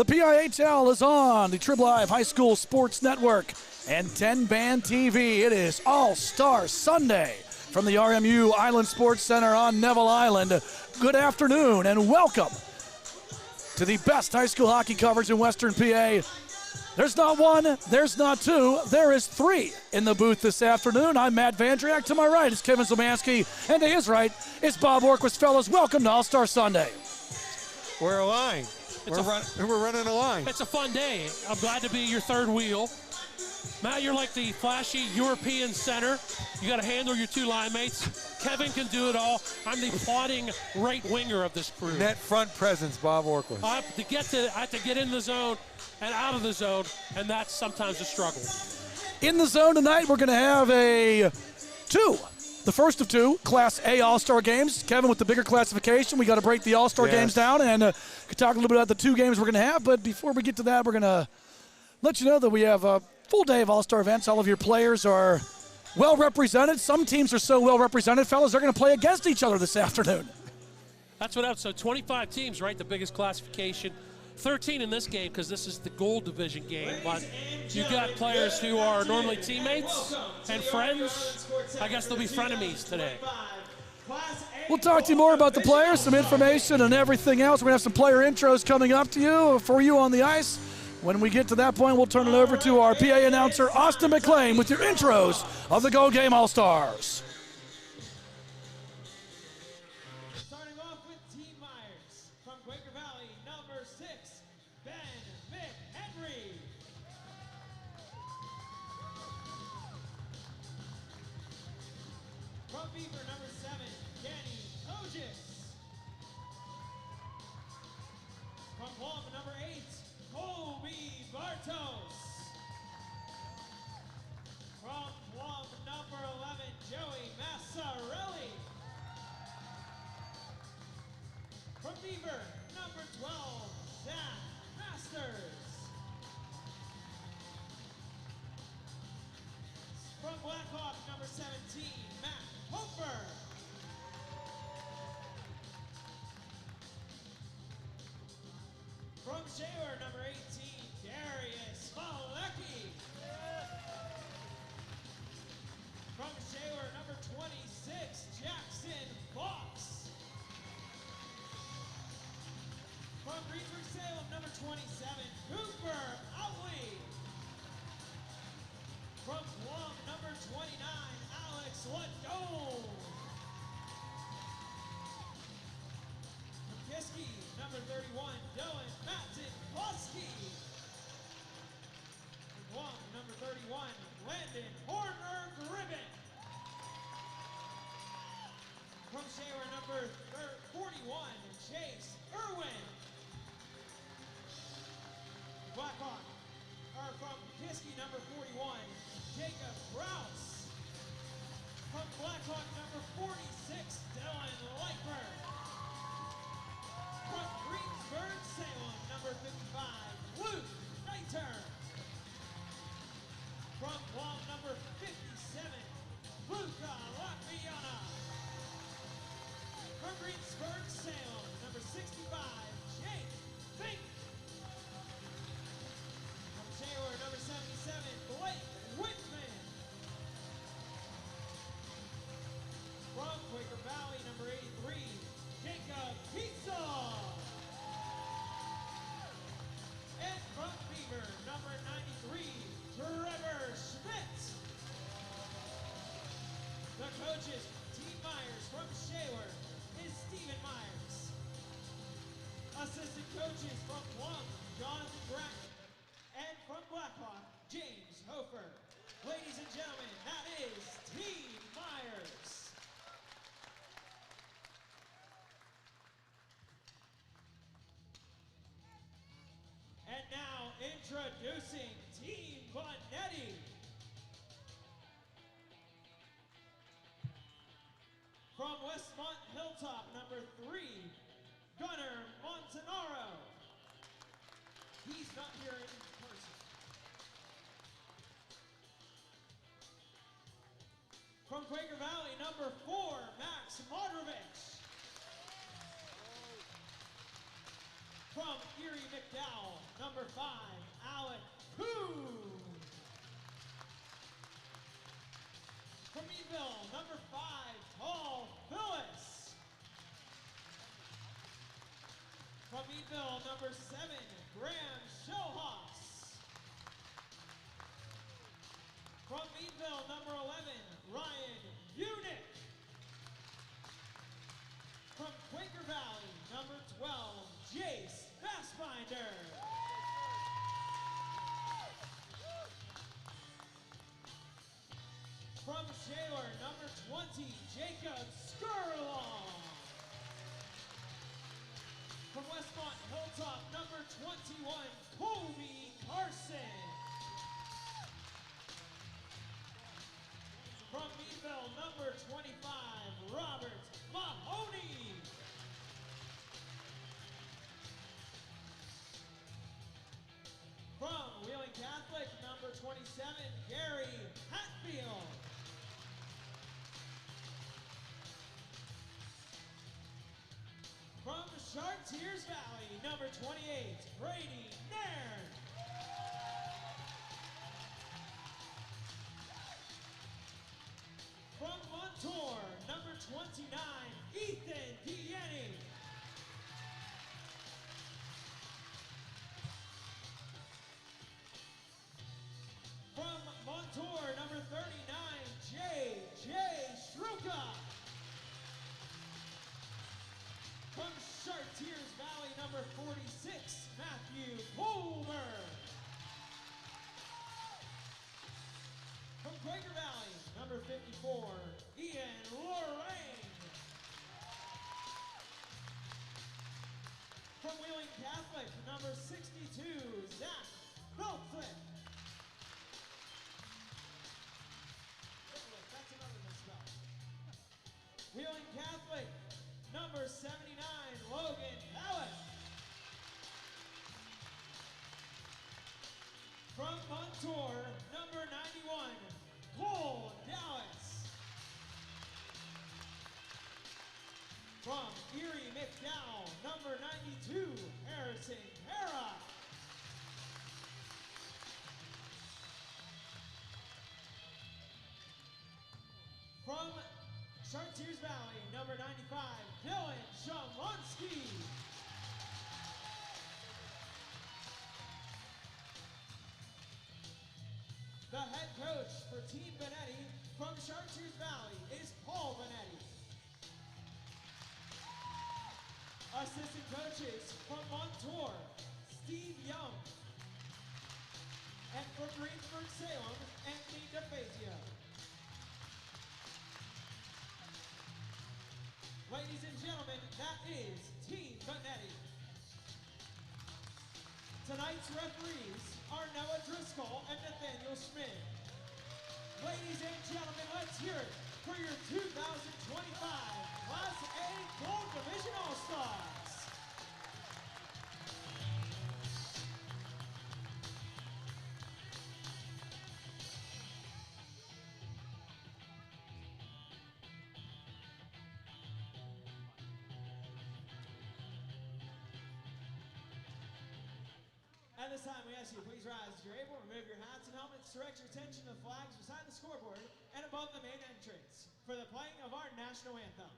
The PIHL is on the Trib Live High School Sports Network and 10-band TV. It is All-Star Sunday from the RMU Island Sports Center on Neville Island. Good afternoon and welcome to the best high school hockey coverage in Western PA. There's not one, there's not two, there is three in the booth this afternoon. I'm Matt Vandriak. To my right is Kevin Zemansky, and to his right is Bob Orquist. Fellas, welcome to All-Star Sunday. We're aligned. We're running a line. It's a fun day. I'm glad to be your third wheel. Matt, you're like the flashy European center. You got to handle your two line mates. Kevin can do it all. I'm the plodding right winger of this crew. Net front presence, Bob Orquist. I have to get in the zone and out of the zone, and that's sometimes a struggle. In the zone tonight, we're going to have the first of two Class A All-Star games. Kevin, with the bigger classification, we got to break the All-Star games down and talk a little bit about the two games we're going to have. But before we get to that, we're going to let you know that we have a full day of All-Star events. All of your players are well represented. Some teams are so well represented, fellas, they're going to play against each other this afternoon. That's what else. So 25 teams, right? The biggest classification. 13 in this game because this is the gold division game, but you got players who are normally teammates and friends. I guess they'll be frenemies today. We'll talk to you more about the players, some information and everything else. We're going to have some player intros coming up to you for you on the ice. When we get to that point, we'll turn it over to our PA announcer, Austin McLean, with your intros of the Go Game All-Stars. Introducing Team Bonetti. From Westmont Hilltop, number 3, Gunnar Montanaro. He's not here in person. From Quaker Valley, number 4, Max Modrovich. From Erie McDowell, number 5, Alec Koo. From Meadville, number 5, Paul Phyllis. From Meadville, number 7, Graham Schohaus. From Meadville, number 11, Ryan Unick. From Quaker Valley, number 12, Jace Fassbinder. From Shaler, number 20, Jacob Skurlong. From Westmont Hilltop, number 21, Kobe Carson. From Meadville, number 25, Robert Mahoney. From Wheeling Catholic, number 27, Gary Hatfield. From Chartiers Valley, number 28, Brady Nairn. From Montour, number 29, Ethan Pieni. From Montour, number 39, J.J. Struka. From Chartiers Valley, number 46, Matthew Pulver. From Quaker Valley, number 54, Ian Lorraine. From Wheeling Catholic, number 62, Zach Belflett. That's another misspell. Wheeling Catholic, number 79, Logan Allen. From Montour, number 91, Cole Dallas. From Erie McDowell, number 92, Harrison Hara. From Chartiers Valley, number 95, Dylan Shamonsky. The head coach for Team Benetti from Chartiers Valley is Paul Benetti. Assistant coaches from Montour, Steve Young. And from Greensburg Salem, Anthony DeFazio. Ladies and gentlemen, that is Team Benetti. Tonight's referees are Noah Driscoll and Nathaniel Schmidt. Ladies and gentlemen, let's hear it for your 2025 Class A Gold Division All-Stars. At this time, we ask you to please rise as you're able, remove your hats and helmets, direct your attention to the flags beside the scoreboard and above the main entrance for the playing of our national anthem.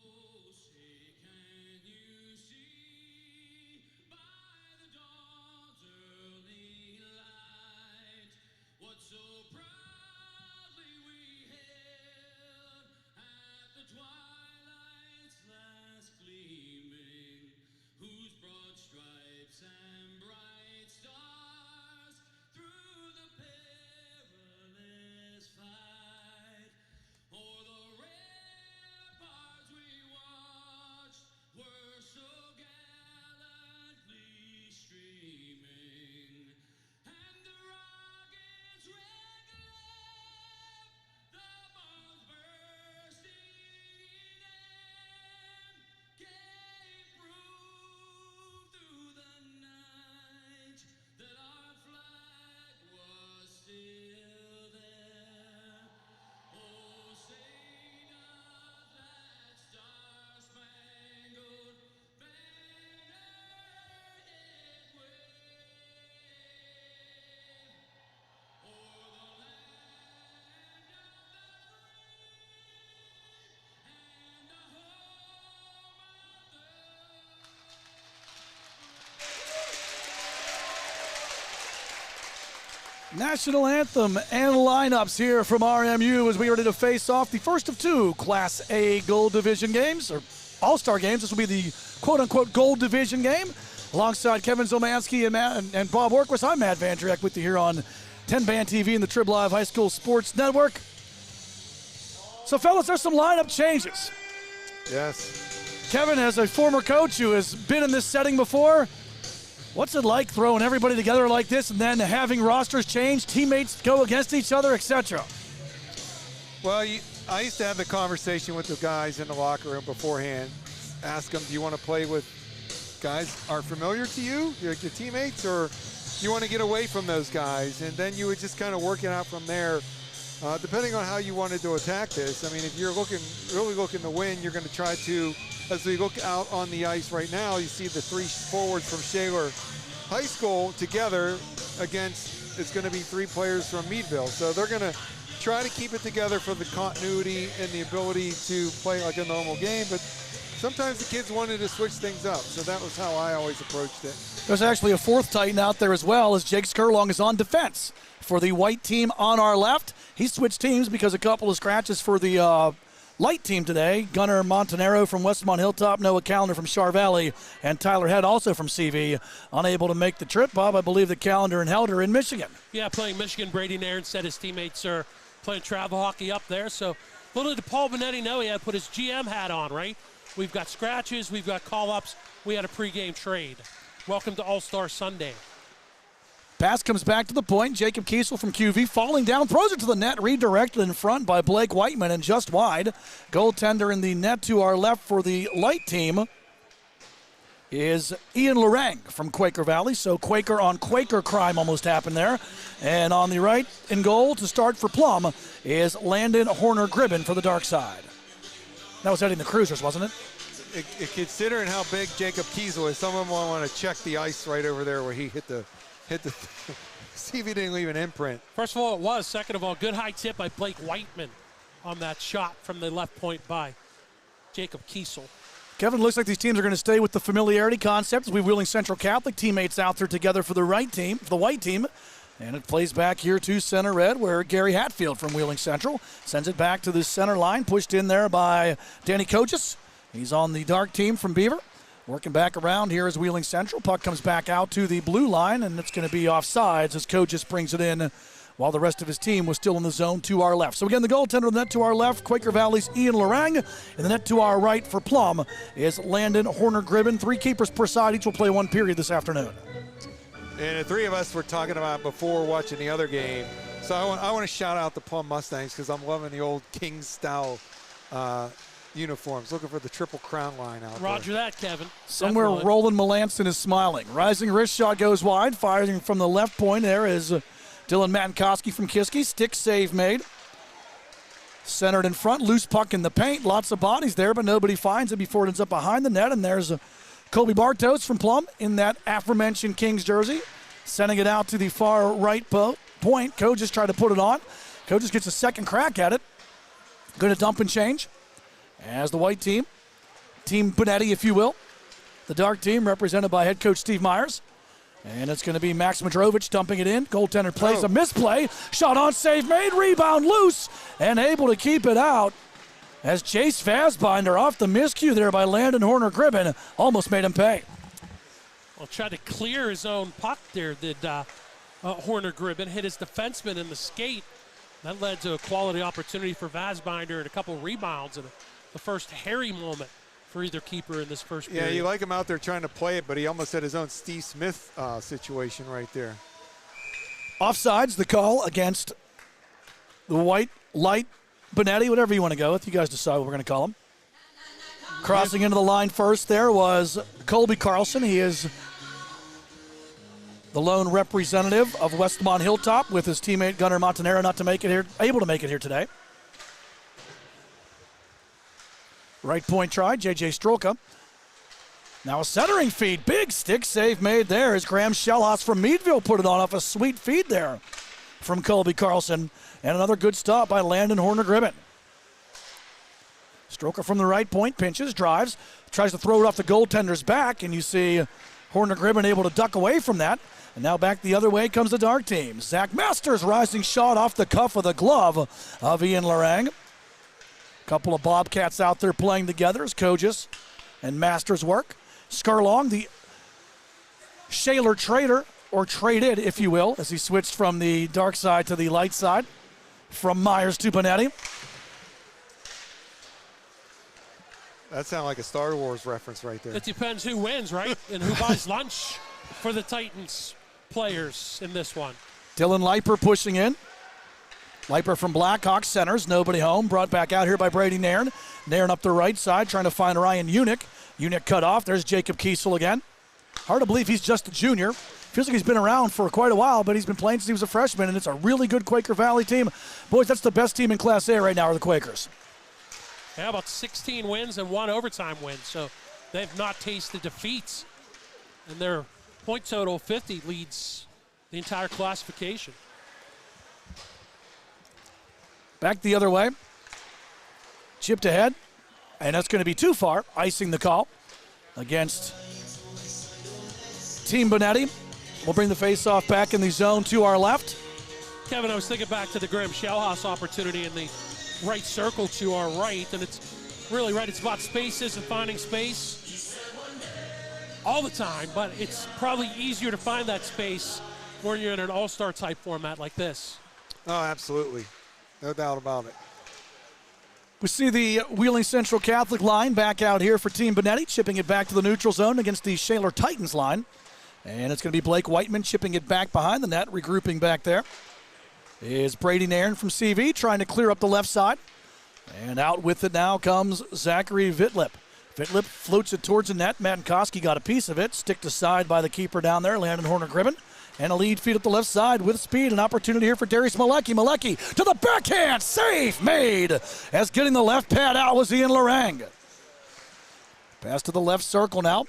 Oh, say can you see by the dawn's early light what so proudly we hailed at the twilight's last gleaming, whose broad stripes and bright stars through the perilous fight o'er the ramparts we watched were so gallantly streaming, and the rockets' red National anthem and lineups here from RMU as we are ready to face off the first of two Class A Gold Division games, or All-Star games. This will be the quote-unquote Gold Division game. Alongside Kevin Zomansky and Bob Orquist, I'm Matt Vandriek with you here on 10 Band TV and the Trib Live High School Sports Network. So, fellas, there's some lineup changes. Yes. Kevin, as a former coach who has been in this setting before, what's it like throwing everybody together like this and then having rosters change, teammates go against each other, etc.? Well, I used to have the conversation with the guys in the locker room beforehand. Ask them, do you want to play with guys are familiar to you, your teammates, or you want to get away from those guys? And then you would just kind of work it out from there, depending on how you wanted to attack this. I mean, if you're really looking to win, you're going to try to, as we look out on the ice right now, you see the three forwards from Shaler High School together against, it's going to be three players from Meadville. So they're going to try to keep it together for the continuity and the ability to play like a normal game. But sometimes the kids wanted to switch things up. So that was how I always approached it. There's actually a fourth Titan out there as well, as Jake Skurlong is on defense for the white team on our left. He switched teams because a couple of scratches for the light team today. Gunnar Montanaro from Westmont Hilltop, Noah Callender from Char Valley, and Tyler Head also from CV, unable to make the trip. Bob, I believe that Callender and Held are in Michigan. Yeah, playing Michigan. Brady Nairn said his teammates are playing travel hockey up there. So little did Paul Benetti know he had to put his GM hat on, right? We've got scratches, we've got call-ups, we had a pregame trade. Welcome to All-Star Sunday. Pass comes back to the point. Jacob Kiesel from QV falling down, throws it to the net, redirected in front by Blake Whiteman and just wide. Goaltender in the net to our left for the light team is Ian Lorang from Quaker Valley. So Quaker on Quaker crime almost happened there. And on the right in goal to start for Plum is Landon Horner-Gribben for the dark side. That was heading the Cruisers, wasn't it? Considering how big Jacob Kiesel is, someone will want to check the ice right over there where he hit the see if he didn't leave an imprint. First of all, it was. Second of all, good high tip by Blake Whiteman on that shot from the left point by Jacob Kiesel. Kevin, looks like these teams are going to stay with the familiarity concept as we Wheeling Central Catholic teammates out there together for the right team, the white team. And it plays back here to center red, where Gary Hatfield from Wheeling Central sends it back to the center line, pushed in there by Danny Kochis. He's on the dark team from Beaver. Working back around here is Wheeling Central. Puck comes back out to the blue line, and it's going to be offsides as Kochis brings it in while the rest of his team was still in the zone to our left. So again, the goaltender in the net to our left, Quaker Valley's Ian Lorang. In the net to our right for Plum is Landon Horner-Gribben. 3 keepers per side. Each will play 1 period this afternoon. And the three of us were talking about before watching the other game. So I want to shout out the Plum Mustangs because I'm loving the old King-style uniforms. Looking for the Triple Crown line out there. Roger that, Kevin. Somewhere Definitely. Roland Melanson is smiling. Rising wrist shot goes wide. Firing from the left point there is Dylan Matankowski from Kiski. Stick save made. Centered in front. Loose puck in the paint. Lots of bodies there, but nobody finds it before it ends up behind the net. And there's Colby Bartos from Plum in that aforementioned Kings jersey. Sending it out to the far right point. Kochis tried to put it on. Kochis gets a second crack at it. Going to dump and change. As the white team, Team Benetti, if you will. The dark team represented by head coach Steve Myers. And it's going to be Max Madrovich dumping it in. Goaltender plays a misplay. Shot on, save made, rebound loose, and able to keep it out. As Chase Fassbinder off the miscue there by Landon Horner-Gribben almost made him pay. Well, tried to clear his own puck there. Did Horner-Gribben hit his defenseman in the skate. That led to a quality opportunity for Fassbinder and a couple rebounds and the first hairy moment for either keeper in this first period. Yeah, you like him out there trying to play it, but he almost had his own Steve Smith situation right there. Offsides, the call against the white, light, Benetti, whatever you want to go with. You guys decide what we're going to call him. Crossing into the line first there was Colby Carlson. He is the lone representative of Westmont Hilltop with his teammate Gunnar Montanaro able to make it here today. Right point try, J.J. Strolka. Now a centering feed, big stick save made there as Graham Shellhaus from Meadville put it on off a sweet feed there from Colby Carlson. And another good stop by Landon Horner-Gribben. Strolka from the right point, pinches, drives, tries to throw it off the goaltender's back, and you see Horner Gribben able to duck away from that. And now back the other way comes the dark team. Zach Masters rising shot off the cuff of the glove of Ian Lorang. Couple of Bobcats out there playing together as Kogis and Masters work. Skurlong, the Shaler trader, or traded, if you will, as he switched from the dark side to the light side. From Myers to Bonetti. That sounded like a Star Wars reference right there. It depends who wins, right? And who buys lunch for the Titans players in this one. Dylan Leiper pushing in. Leiper from Blackhawks centers, nobody home. Brought back out here by Brady Nairn. Nairn up the right side, trying to find Ryan Unick. Unick cut off. There's Jacob Kiesel again. Hard to believe he's just a junior. Feels like he's been around for quite a while, but he's been playing since he was a freshman, and it's a really good Quaker Valley team. Boys, that's the best team in Class A right now are the Quakers. Yeah, about 16 wins and 1 overtime win, so they've not tasted defeats. And their point total 50 leads the entire classification. Back the other way. Chipped ahead, and that's going to be too far. Icing the call against Team Bonetti. We'll bring the face-off back in the zone to our left. Kevin, I was thinking back to the Graham Shellhouse opportunity in the right circle to our right, and it's really right. It's about spaces and finding space all the time, but it's probably easier to find that space when you're in an all-star type format like this. Oh, absolutely. No doubt about it. We see the Wheeling Central Catholic line back out here for Team Bonetti, chipping it back to the neutral zone against the Shaler Titans line. And it's going to be Blake Whiteman chipping it back behind the net, regrouping back there. Is Brady Nairn from CV trying to clear up the left side. And out with it now comes Zachary Vitlip. Vitlip floats it towards the net. Matinkoski got a piece of it. Sticked aside by the keeper down there, Landon Horner Gribben. And a lead feed up the left side with speed. An opportunity here for Darius Malecki. Malecki to the backhand. Save made as getting the left pad out was Ian Lorang. Pass to the left circle now.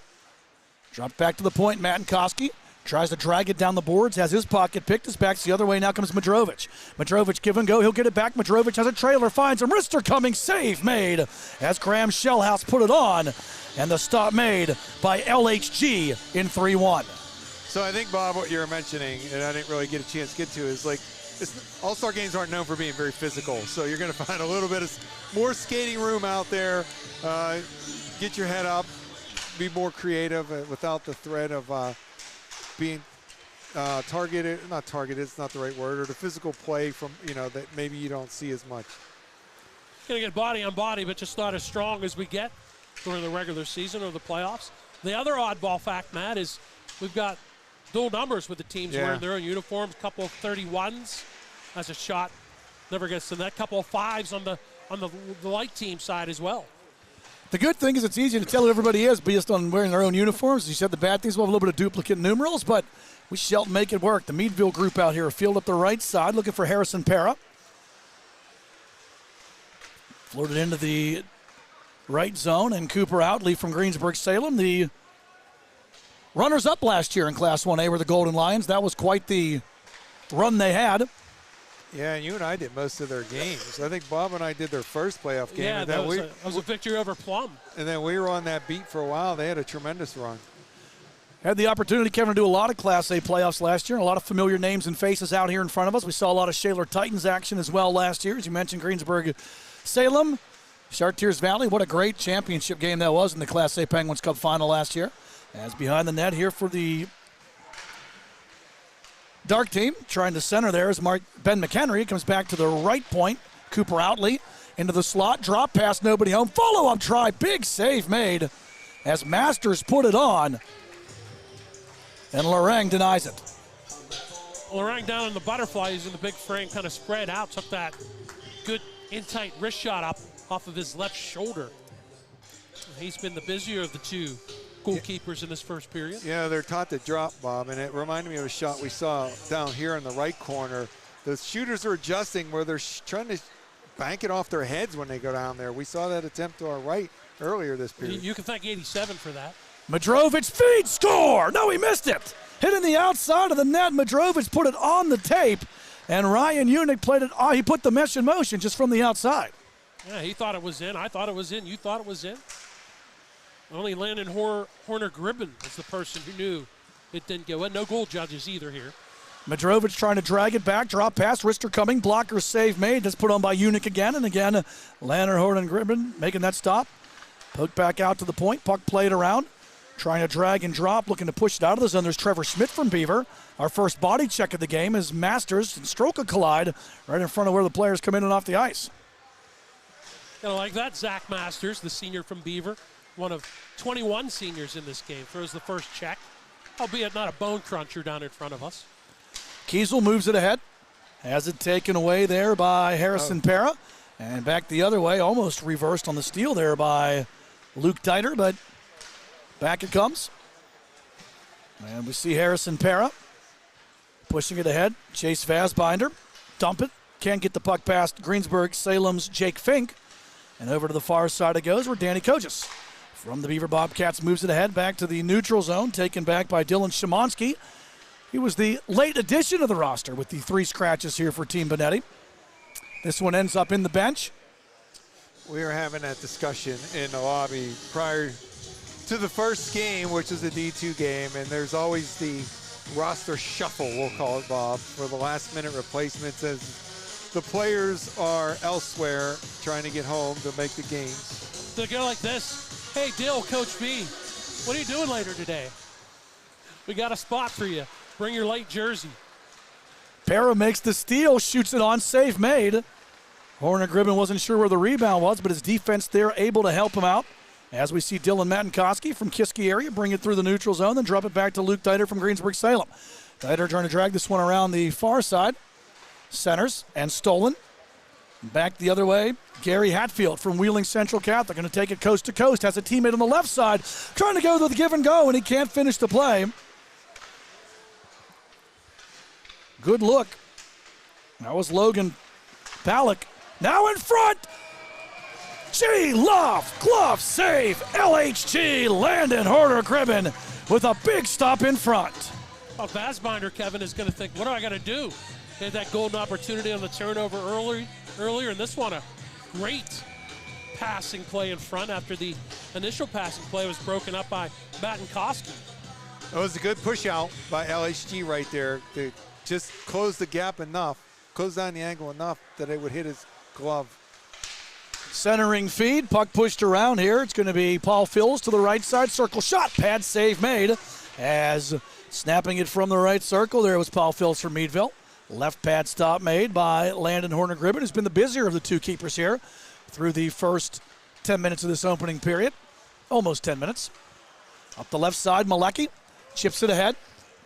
Dropped back to the point. Matinkoski tries to drag it down the boards. Has his pocket picked. His back's the other way. Now comes Madrovic. Madrovic give and go. He'll get it back. Madrovic has a trailer. Finds him. Wrister coming. Save made as Graham Shellhouse put it on. And the stop made by LHG in 3-1. So I think, Bob, what you're mentioning, and I didn't really get a chance to get to, is like all-star games aren't known for being very physical. So you're going to find a little bit of more skating room out there. Get your head up. Be more creative without the threat of being targeted. Not targeted, it's not the right word, or the physical play from, that maybe you don't see as much. Going to get body on body, but just not as strong as we get during the regular season or the playoffs. The other oddball fact, Matt, is we've got dual numbers with the teams wearing their own uniforms. A couple of 31s as a shot never gets to that. Couple of 5s on the light team side as well. The good thing is it's easy to tell who everybody is based on wearing their own uniforms. As you said, the bad things will have a little bit of duplicate numerals, but we shall make it work. The Meadville group out here, field up the right side, looking for Harrison Para. Floated into the right zone, and Cooper Outley from Greensburg-Salem, the runners-up last year in Class 1A were the Golden Lions. That was quite the run they had. Yeah, and you and I did most of their games. I think Bob and I did their first playoff game. Yeah, and that was a victory over Plum. And then we were on that beat for a while. They had a tremendous run. Had the opportunity, Kevin, to do a lot of Class A playoffs last year, and a lot of familiar names and faces out here in front of us. We saw a lot of Shaler Titans action as well last year. As you mentioned, Greensburg-Salem, Chartiers Valley. What a great championship game that was in the Class A Penguins Cup final last year. As behind the net here for the dark team, trying to center there is Ben McHenry. Comes back to the right point. Cooper Outley into the slot. Drop pass, nobody home. Follow-up try. Big save made as Masters put it on. And Lorang denies it. Lorang down in the butterfly using the big frame, kind of spread out. Took that good in-tight wrist shot up off of his left shoulder. He's been the busier of the two goalkeepers in this first period. Yeah, they're taught to drop, Bob, and it reminded me of a shot we saw down here in the right corner. The shooters are adjusting where they're trying to bank it off their heads when they go down there. We saw that attempt to our right earlier this period. You can thank 87 for that. Madrovic feed, score! No, he missed it. Hitting the outside of the net. Madrovic put it on the tape, and Ryan Unick played it. He put the mesh in motion just from the outside. Yeah, he thought it was in. I thought it was in. You thought it was in. Only Landon Horner Gribben is the person who knew it didn't go in. No goal judges either here. Madrovic trying to drag it back, drop pass, wrister coming, blocker save made. That's put on by Unic again, and again, Landon Horner Gribben making that stop. Poke back out to the point, puck played around. Trying to drag and drop, looking to push it out of the zone. There's Trevor Schmidt from Beaver. Our first body check of the game is Masters and Stroka collide right in front of where the players come in and off the ice. Kind of like that, Zach Masters, the senior from Beaver, one of 21 seniors in this game, throws the first check, albeit not a bone cruncher down in front of us. Kiesel moves it ahead, has it taken away there by Harrison Para, and back the other way, almost reversed on the steal there by Luke Dieter, but back it comes. And we see Harrison Para pushing it ahead. Chase Vazbinder, dump it, can't get the puck past Greensburg Salem's Jake Fink. And over to the far side it goes where Danny Kojas from the Beaver Bobcats moves it ahead back to the neutral zone, taken back by Dylan Szymanski. He was the late addition to the roster with the 3 scratches here for Team Benetti. This one ends up in the bench. We were having that discussion in the lobby prior to the first game, which is a D2 game, and there's always the roster shuffle, we'll call it, Bob, for the last-minute replacements as the players are elsewhere trying to get home to make the games. They go like this. Hey, Dill, Coach B, what are you doing later today? We got a spot for you. Bring your light jersey. Para makes the steal, shoots it on, save made. Horner Gribben wasn't sure where the rebound was, but his defense there able to help him out. As we see Dylan Matinkoski from Kiski area bring it through the neutral zone, then drop it back to Luke Dieter from Greensburg Salem. Dieter trying to drag this one around the far side. Centers and stolen. Back the other way, Gary Hatfield from Wheeling Central Catholic going to take it coast to coast. Has a teammate on the left side trying to go to the give and go, and he can't finish the play. Good look. That was Logan Palick. Now in front. G-Love, glove save, LHG, Landon Horner Gribben with a big stop in front. Well, Vazbinder, Kevin, is going to think, what do I got to do? He had that golden opportunity on the turnover earlier, and this one a great passing play in front after the initial passing play was broken up by Matinkoski. It was a good push out by LHG right there to just close the gap enough, close down the angle enough that it would hit his glove. Centering feed, puck pushed around here. It's going to be Paul Fills to the right side, circle shot, pad save made. As snapping it from the right circle, there was Paul Fills from Meadville. Left pad stop made by Landon Horner Gribben, who's been the busier of the 2 keepers here through the first 10 minutes of this opening period. Almost 10 minutes. Up the left side, Malecki chips it ahead.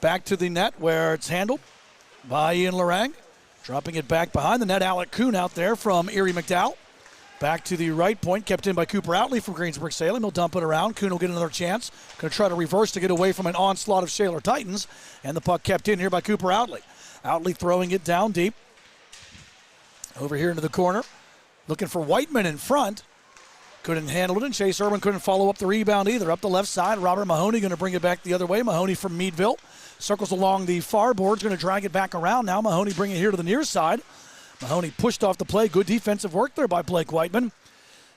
Back to the net where it's handled by Ian Lorang. Dropping it back behind the net, Alec Kuhn out there from Erie McDowell. Back to the right point, kept in by Cooper Outley from Greensburg Salem. He'll dump it around. Kuhn will get another chance. Going to try to reverse to get away from an onslaught of Shaler Titans. And the puck kept in here by Cooper Outley. Outley throwing it down deep. Over here into the corner. Looking for Whiteman in front. Couldn't handle it, and Chase Irwin couldn't follow up the rebound either. Up the left side, Robert Mahoney going to bring it back the other way. Mahoney from Meadville. Circles along the far boards, going to drag it back around now. Mahoney bringing it here to the near side. Mahoney pushed off the play. Good defensive work there by Blake Whiteman.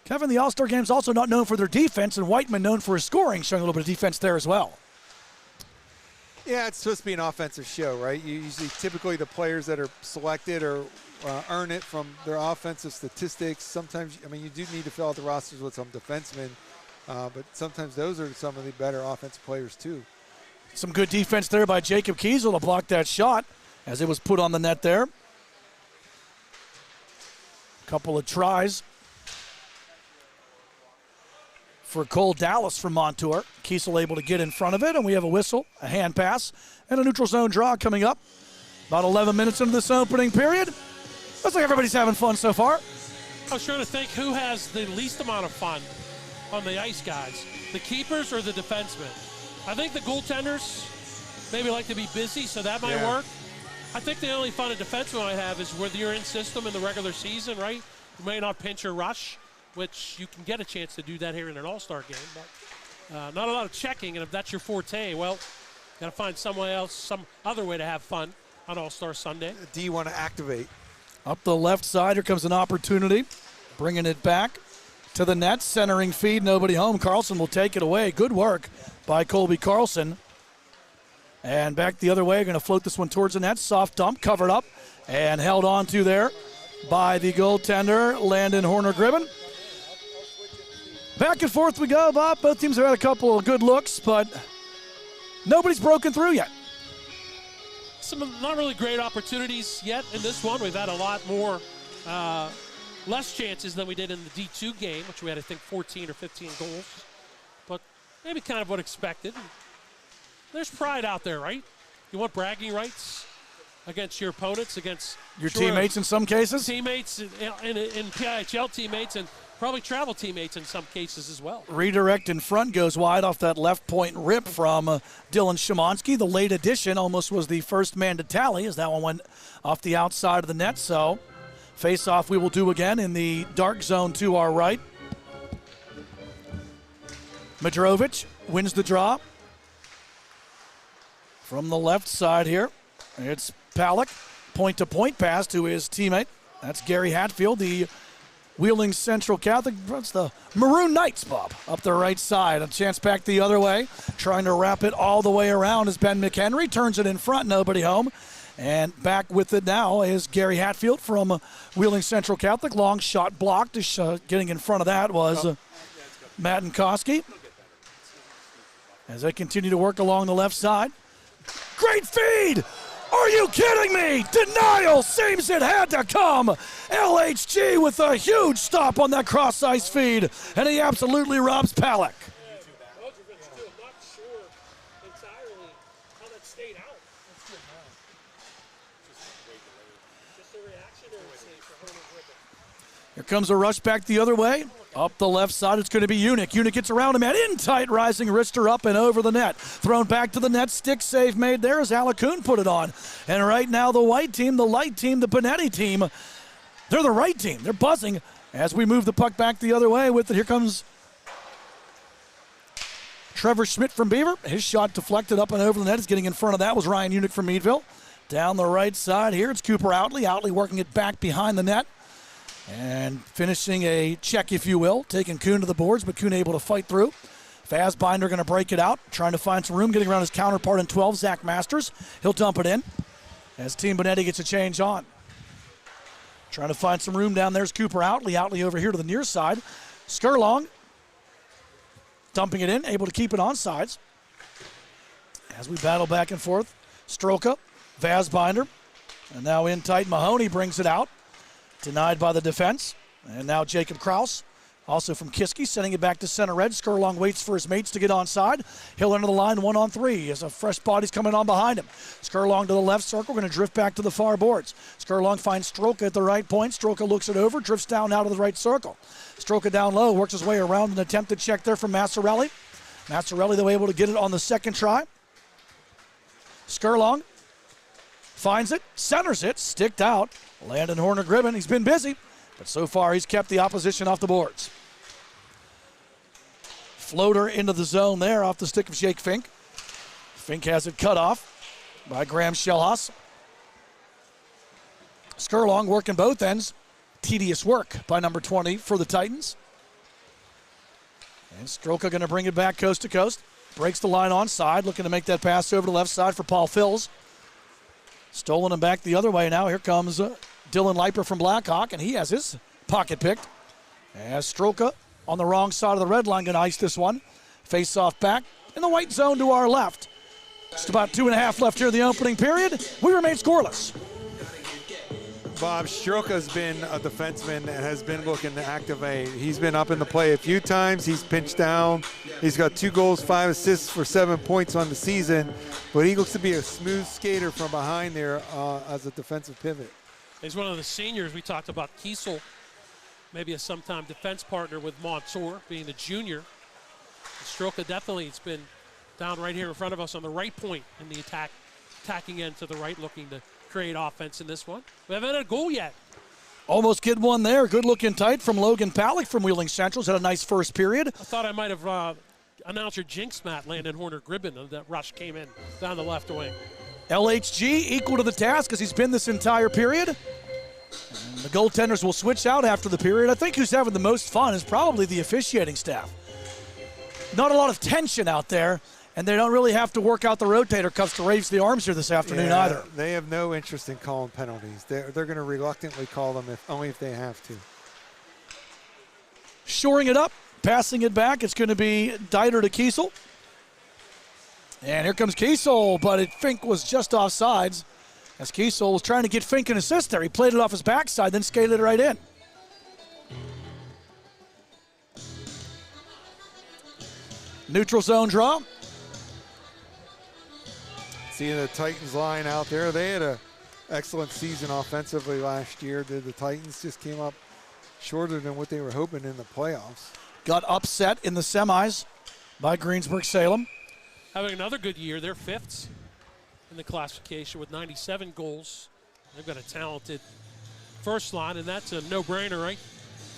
Kevin, the All-Star Game's also not known for their defense, and Whiteman known for his scoring, showing a little bit of defense there as well. Yeah, it's supposed to be an offensive show, right? Typically the players that are selected or earn it from their offensive statistics. Sometimes, I mean, you do need to fill out the rosters with some defensemen, but sometimes those are some of the better offensive players too. Some good defense there by Jacob Kiesel to block that shot as it was put on the net there. Couple of tries for Cole Dallas from Montour. Kiesel able to get in front of it, and we have a whistle, a hand pass, and a neutral zone draw coming up. About 11 minutes into this opening period. Looks like everybody's having fun so far. I was trying to think who has the least amount of fun on the ice, guys. The keepers or the defensemen? I think the goaltenders maybe like to be busy, so that might work. I think the only fun a defenseman I have is whether you're in system in the regular season, right? You may not pinch or rush, which you can get a chance to do that here in an all-star game, but not a lot of checking, and if that's your forte, well, got to find someone else, some other way to have fun on All-Star Sunday. Do you want to activate? Up the left side, here comes an opportunity. Bringing it back to the net, centering feed, nobody home. Carlson will take it away. Good work by Colby Carlson. And back the other way, going to float this one towards the net. Soft dump, covered up, and held on to there by the goaltender, Landon Horner-Gribben. Back and forth we go, Bob. Both teams have had a couple of good looks, but nobody's broken through yet. Some not really great opportunities yet in this one. We've had a lot more, less chances than we did in the D2 game, which we had, I think, 14 or 15 goals. But maybe kind of what expected. There's pride out there, right? You want bragging rights against your opponents, against your teammates in some cases? Teammates, in PIHL teammates, and probably travel teammates in some cases as well. Redirect in front goes wide off that left point rip from Dylan Szymanski. The late addition almost was the first man to tally as that one went off the outside of the net. So face-off we will do again in the dark zone to our right. Madrovic wins the draw. From the left side here, it's Palak. Point-to-point pass to his teammate. That's Gary Hatfield, the Wheeling Central Catholic. That's the Maroon Knights, Bob, up the right side. A chance back the other way. Trying to wrap it all the way around is Ben McHenry. Turns it in front, nobody home. And back with it now is Gary Hatfield from Wheeling Central Catholic. Long shot blocked. Getting in front of that was Matt Nkowski. As they continue to work along the left side. Great feed! Are you kidding me? Denial seems it had to come. LHG with a huge stop on that cross-ice feed, and he absolutely robs Palak. Here comes a rush back the other way. Up the left side, it's going to be Unick. Unick gets around him and in tight, rising wrister up and over the net. Thrown back to the net, stick save made there as Alacoon put it on. And right now the white team, the light team, the Benetti team, they're the right team. They're buzzing as we move the puck back the other way with it. Here comes Trevor Schmidt from Beaver. His shot deflected up and over the net. Is getting in front of that was Ryan Unick from Meadville. Down the right side here, it's Cooper Outley. Outley working it back behind the net. And finishing a check, if you will, taking Kuhn to the boards, but Kuhn able to fight through. Fassbinder going to break it out, trying to find some room, getting around his counterpart in 12, Zach Masters. He'll dump it in as Team Benetti gets a change on. Trying to find some room down there's Cooper Outley. Outley over here to the near side. Skurlong dumping it in, able to keep it on sides. As we battle back and forth, Stroka, Fassbinder, and now in tight, Mahoney brings it out. Denied by the defense. And now Jacob Kraus, also from Kiski, sending it back to center red. Skurlong waits for his mates to get onside. He'll enter the line 1-on-3 as a fresh body's coming on behind him. Skurlong to the left circle, going to drift back to the far boards. Skurlong finds Stroka at the right point. Stroka looks it over, drifts down out of the right circle. Stroka down low, works his way around an attempted check there from Massarelli. Massarelli, though, able to get it on the second try. Skurlong finds it, centers it, sticked out. Landon Horner-Gribben, he's been busy, but so far he's kept the opposition off the boards. Floater into the zone there off the stick of Jake Fink. Fink has it cut off by Graham Shellhaus. Skurlong working both ends. Tedious work by number 20 for the Titans. And Stroka going to bring it back coast to coast. Breaks the line onside, looking to make that pass over to the left side for Paul Fills. Stolen him back the other way now. Here comes Dylan Leiper from Blackhawk, and he has his pocket picked. As Stroka on the wrong side of the red line going to ice this one. Face off back in the white zone to our left. Just about 2.5 left here in the opening period. We remain scoreless. Bob, Stroka's been a defenseman and has been looking to activate. He's been up in the play a few times. He's pinched down. He's got 2 goals, 5 assists for 7 points on the season. But he looks to be a smooth skater from behind there as a defensive pivot. He's one of the seniors. We talked about Kiesel, maybe a sometime defense partner with Montour, being the junior. Stroka definitely has been down right here in front of us on the right point in the attacking end to the right, looking to create offense in this one. We haven't had a goal yet. Almost get one there. Good looking tight from Logan Palak from Wheeling Central's had a nice first period. I thought I might have announced your jinx, Matt. Landon Horner-Gribben. That rush came in down the left wing. LHG equal to the task as he's been this entire period. And the goaltenders will switch out after the period. I think who's having the most fun is probably the officiating staff. Not a lot of tension out there, and they don't really have to work out the rotator cuffs to raise the arms here this afternoon either. They have no interest in calling penalties. They're going to reluctantly call them only if they have to. Shoring it up, passing it back. It's going to be Dieter to Kiesel. And here comes Kiesel, but Fink was just offsides as Kiesel was trying to get Fink an assist there. He played it off his backside, then skated it right in. Neutral zone draw. Seeing the Titans line out there, they had an excellent season offensively last year. The Titans just came up shorter than what they were hoping in the playoffs. Got upset in the semis by Greensburg-Salem. Having another good year. They're fifths in the classification with 97 goals. They've got a talented first line, and that's a no-brainer, right?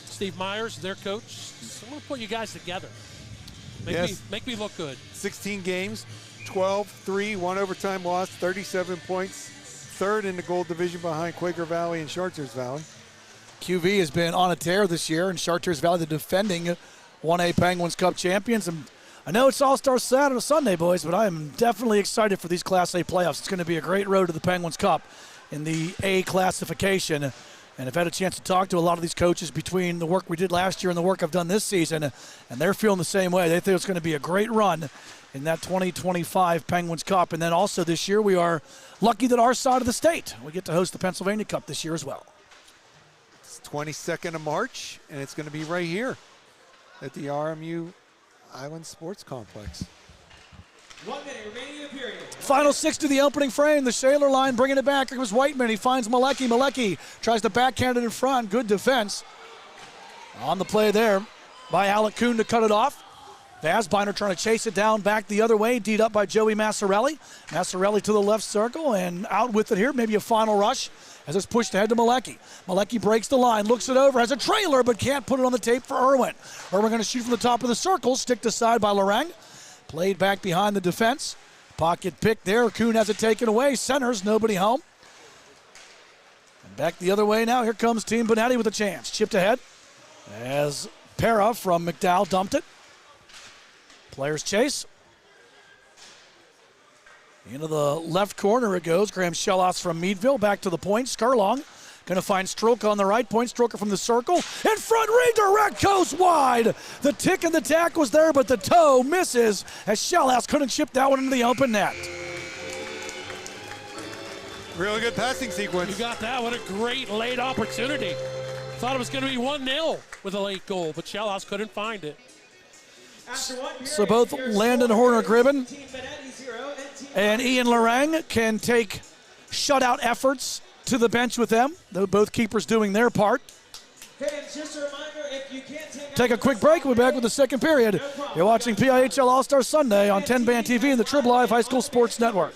Steve Myers, their coach. So I'm going to put you guys together. Make me look good. 16 games, 12-3, 1 overtime loss, 37 points. Third in the gold division behind Quaker Valley and Chartiers Valley. QV has been on a tear this year, and Chartiers Valley, the defending 1A Penguins Cup champions. And I know it's All-Star Saturday, Sunday, boys, but I am definitely excited for these Class A playoffs. It's going to be a great road to the Penguins Cup in the A classification. And I've had a chance to talk to a lot of these coaches between the work we did last year and the work I've done this season, and they're feeling the same way. They think it's going to be a great run in that 2025 Penguins Cup. And then also this year we are lucky that our side of the state, we get to host the Pennsylvania Cup this year as well. It's 22nd of March, and it's going to be right here at the RMU Island Sports Complex. 1 minute remaining in the period. Final 6 to the opening frame. The Shaler line bringing it back. Here was Whiteman. He finds Malecki. Malecki tries to backhand it in front. Good defense on the play there by Alec Kuhn to cut it off. Vasbiner trying to chase it down back the other way. D'd up by Joey Massarelli. Massarelli to the left circle and out with it here. Maybe a final rush as it's pushed ahead to Malecki. Malecki breaks the line, looks it over, has a trailer, but can't put it on the tape for Irwin. Irwin going to shoot from the top of the circle, sticked aside by Lorang. Played back behind the defense. Pocket pick there. Kuhn has it taken away. Centers, nobody home. And back the other way now. Here comes Team Bonetti with a chance. Chipped ahead as Para from McDowell dumped it. Players chase. Into the left corner it goes. Graham Schellas from Meadville back to the point. Skurlong going to find Stroka on the right. Point Stroka from the circle. In front, redirect goes wide. The tick and the tack was there, but the toe misses as Schellas couldn't chip that one into the open net. Really good passing sequence. You got that. What a great late opportunity. Thought it was going to be 1-0 with a late goal, but Schellas couldn't find it. So both Landon Horner-Gribben and Ian Lorang can take shutout efforts to the bench with them. Though both keepers doing their part. Just a reminder, if you can't take a quick break. We'll be back with the second period. You're watching PIHL All-Star Sunday on 10 Band TV and the Trib Live High School Sports Network.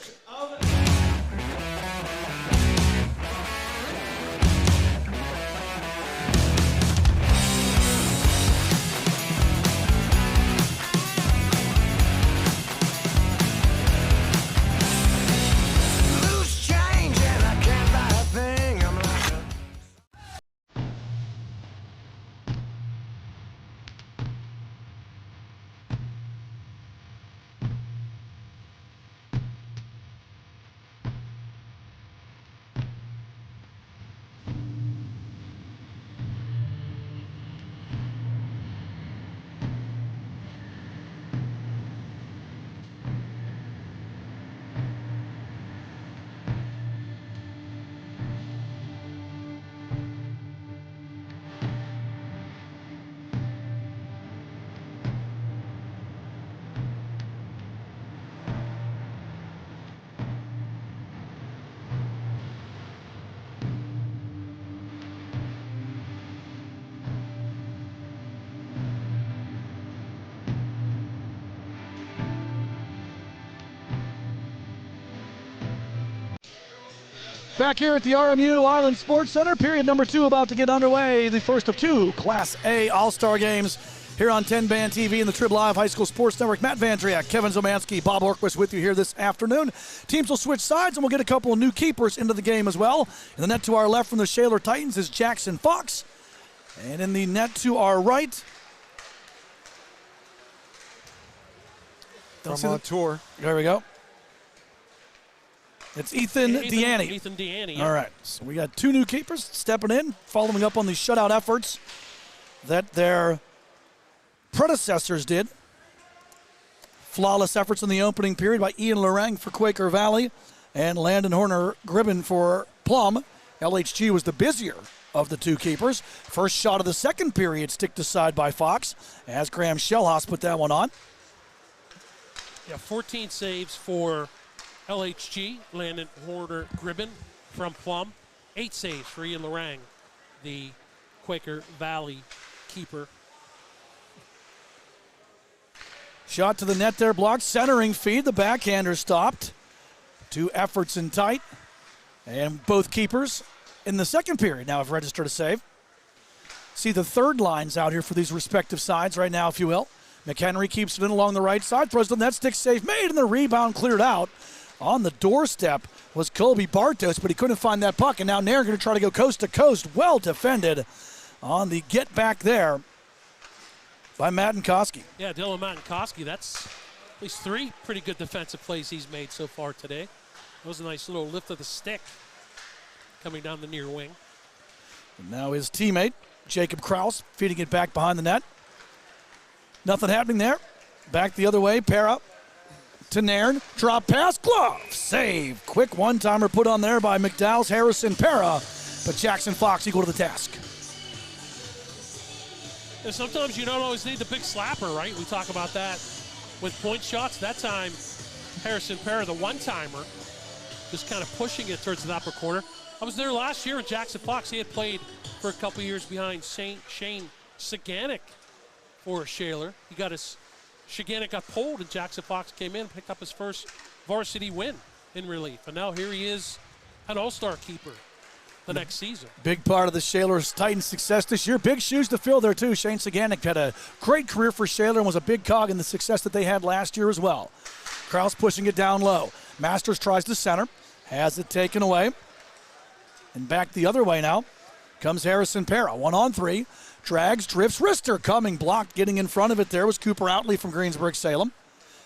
Back here at the RMU Island Sports Center, period number 2 about to get underway. The first of 2 Class A All-Star games here on 10 Band TV and the Trib Live High School Sports Network. Matt Vandriak, Kevin Zomansky, Bob Orquist with you here this afternoon. Teams will switch sides, and we'll get a couple of new keepers into the game as well. In the net to our left from the Shaler Titans is Jackson Fox. And in the net to our right, From on tour. There we go. It's Ethan Deaney. Ethan Deaney. Yeah. All right, so we got two new keepers stepping in, following up on the shutout efforts that their predecessors did. Flawless efforts in the opening period by Ian Lorang for Quaker Valley and Landon Horner-Gribben for Plum. LHG was the busier of the two keepers. First shot of the second period sticked aside by Fox as Graham Shellhaus put that one on. Yeah, 14 saves for LHG, Landon Horner-Gribben from Plum. 8 saves for Ian Lorang, the Quaker Valley keeper. Shot to the net there, blocked. Centering feed, the backhander stopped. Two efforts in tight. And both keepers in the second period now have registered a save. See the third lines out here for these respective sides right now, if you will. McHenry keeps it in along the right side, throws the net stick save made, and the rebound cleared out. On the doorstep was Colby Bartos, but he couldn't find that puck, and now Nairn going to try to go coast to coast. Well defended on the get back there by Matinkoski. Yeah, Dylan Matinkoski, that's at least 3 pretty good defensive plays he's made so far today. That was a nice little lift of the stick coming down the near wing. And now his teammate, Jacob Kraus, feeding it back behind the net. Nothing happening there. Back the other way, Para to Nairn. Drop pass, glove, save. Quick one-timer put on there by McDowell's Harrison Para, but Jackson Fox equal to the task. And sometimes you don't always need the big slapper, right? We talk about that with point shots. That time, Harrison Para, the one-timer, just kind of pushing it towards the upper corner. I was there last year with Jackson Fox. He had played for a couple years behind Shane Saganic for Shaler. He got his Saganic got pulled, and Jackson Fox came in and picked up his first varsity win in relief. And now here he is, an all-star keeper the next season. Big part of the Shaler's Titans' success this year. Big shoes to fill there, too. Shane Saganic had a great career for Shaler and was a big cog in the success that they had last year as well. Kraus pushing it down low. Masters tries to center, has it taken away. And back the other way now comes Harrison Para. 1-on-3. Drags, drifts, wrister coming, blocked. Getting in front of it there was Cooper Outley from Greensburg-Salem.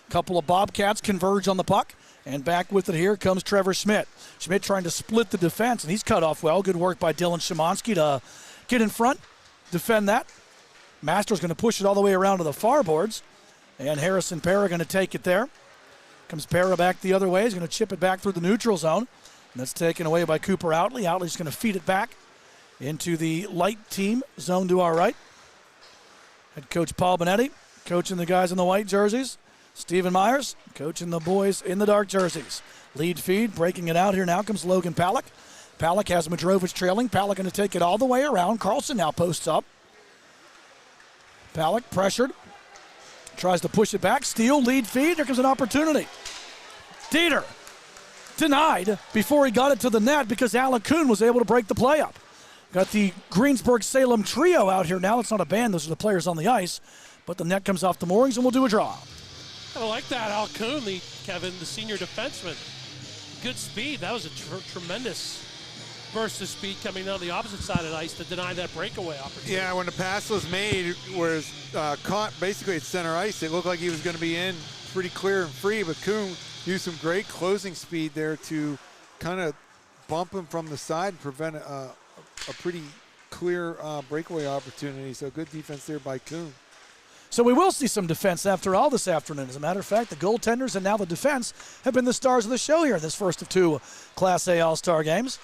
Couple of Bobcats converge on the puck. And back with it here comes Trevor Schmidt. Schmidt trying to split the defense, and he's cut off well. Good work by Dylan Szymanski to get in front, defend that. Masters going to push it all the way around to the far boards. And Harrison Para going to take it there. Comes Para back the other way. He's going to chip it back through the neutral zone. And that's taken away by Cooper Outley. Outley's going to feed it back into the light team zone to our right. Head coach Paul Benetti coaching the guys in the white jerseys. Stephen Myers coaching the boys in the dark jerseys. Lead feed, breaking it out here now comes Logan Palick. Palick has Madrovich trailing. Palick going to take it all the way around. Carlson now posts up. Palick pressured. Tries to push it back. Steal, lead feed. Here comes an opportunity. Dieter denied before he got it to the net because Alec Kuhn was able to break the play up. Got the Greensburg-Salem trio out here now. It's not a band. Those are the players on the ice. But the net comes off the moorings, and we'll do a draw. I like that. Al Kuhn, Kevin, the senior defenseman. Good speed. That was a tremendous burst of speed coming down the opposite side of the ice to deny that breakaway opportunity. Yeah, when the pass was made, where caught basically at center ice, it looked like he was going to be in pretty clear and free, but Kuhn used some great closing speed there to kind of bump him from the side and prevent a pretty clear breakaway opportunity. So good defense there by Kuhn. So we will see some defense after all this afternoon. As a matter of fact, the goaltenders and now the defense have been the stars of the show here in this first of 2 Class A All-Star games.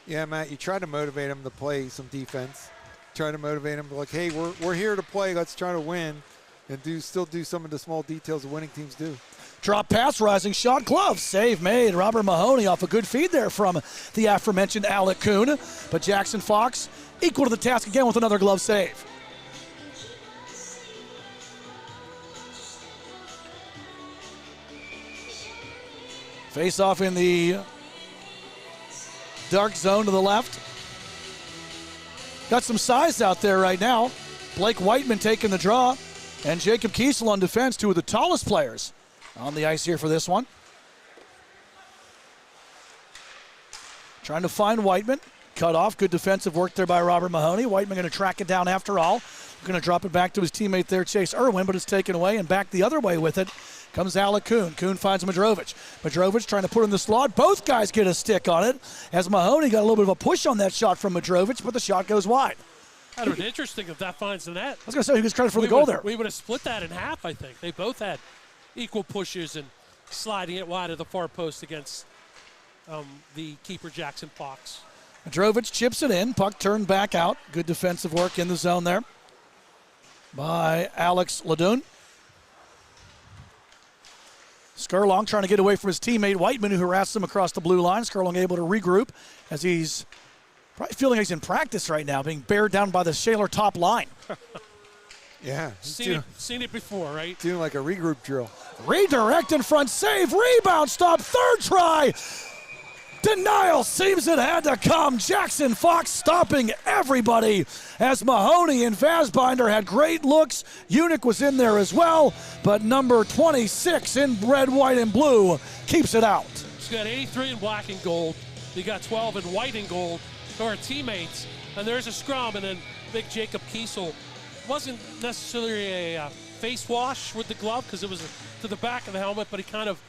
Yeah, Matt, you try to motivate them to play some defense. Try to motivate them to like, hey, we're here to play. Let's try to win and still do some of the small details that winning teams do. Drop pass, rising shot, glove, save made. Robert Mahoney off a good feed there from the aforementioned Alec Kuhn. But Jackson Fox equal to the task again with another glove save. Face off in the dark zone to the left. Got some size out there right now. Blake Whiteman taking the draw, and Jacob Kiesel on defense, two of the tallest players on the ice here for this one. Trying to find Whiteman. Cut off. Good defensive work there by Robert Mahoney. Whiteman going to track it down after all. Going to drop it back to his teammate there, Chase Irwin, but it's taken away, and back the other way with it comes Alec Kuhn. Kuhn finds Madrovich. Madrovich trying to put in the slot. Both guys get a stick on it as Mahoney got a little bit of a push on that shot from Madrovich, but the shot goes wide. That would have been interesting if that finds the net. I was going to say, he gets credit for the goal there. We would have split that in half, I think. They both had equal pushes and sliding it wide of the far post against the keeper, Jackson Fox. Madrovich chips it in. Puck turned back out. Good defensive work in the zone there by Alex Ledun. Skurlong trying to get away from his teammate Whiteman, who harassed him across the blue line. Skurlong able to regroup as he's probably feeling like he's in practice right now, being bared down by the Shaler top line. Yeah. Seen it before, right? Doing like a regroup drill. Redirect in front, save, rebound, stop, third try. Denial seems it had to come. Jackson Fox stopping everybody as Mahoney and Fassbinder had great looks. Unick was in there as well, but number 26 in red, white, and blue keeps it out. He's got 83 in black and gold. He got 12 in white and gold to our teammates. And there's a scrum, and then big Jacob Kiesel. Wasn't necessarily a face wash with the glove because it was to the back of the helmet, but he kind of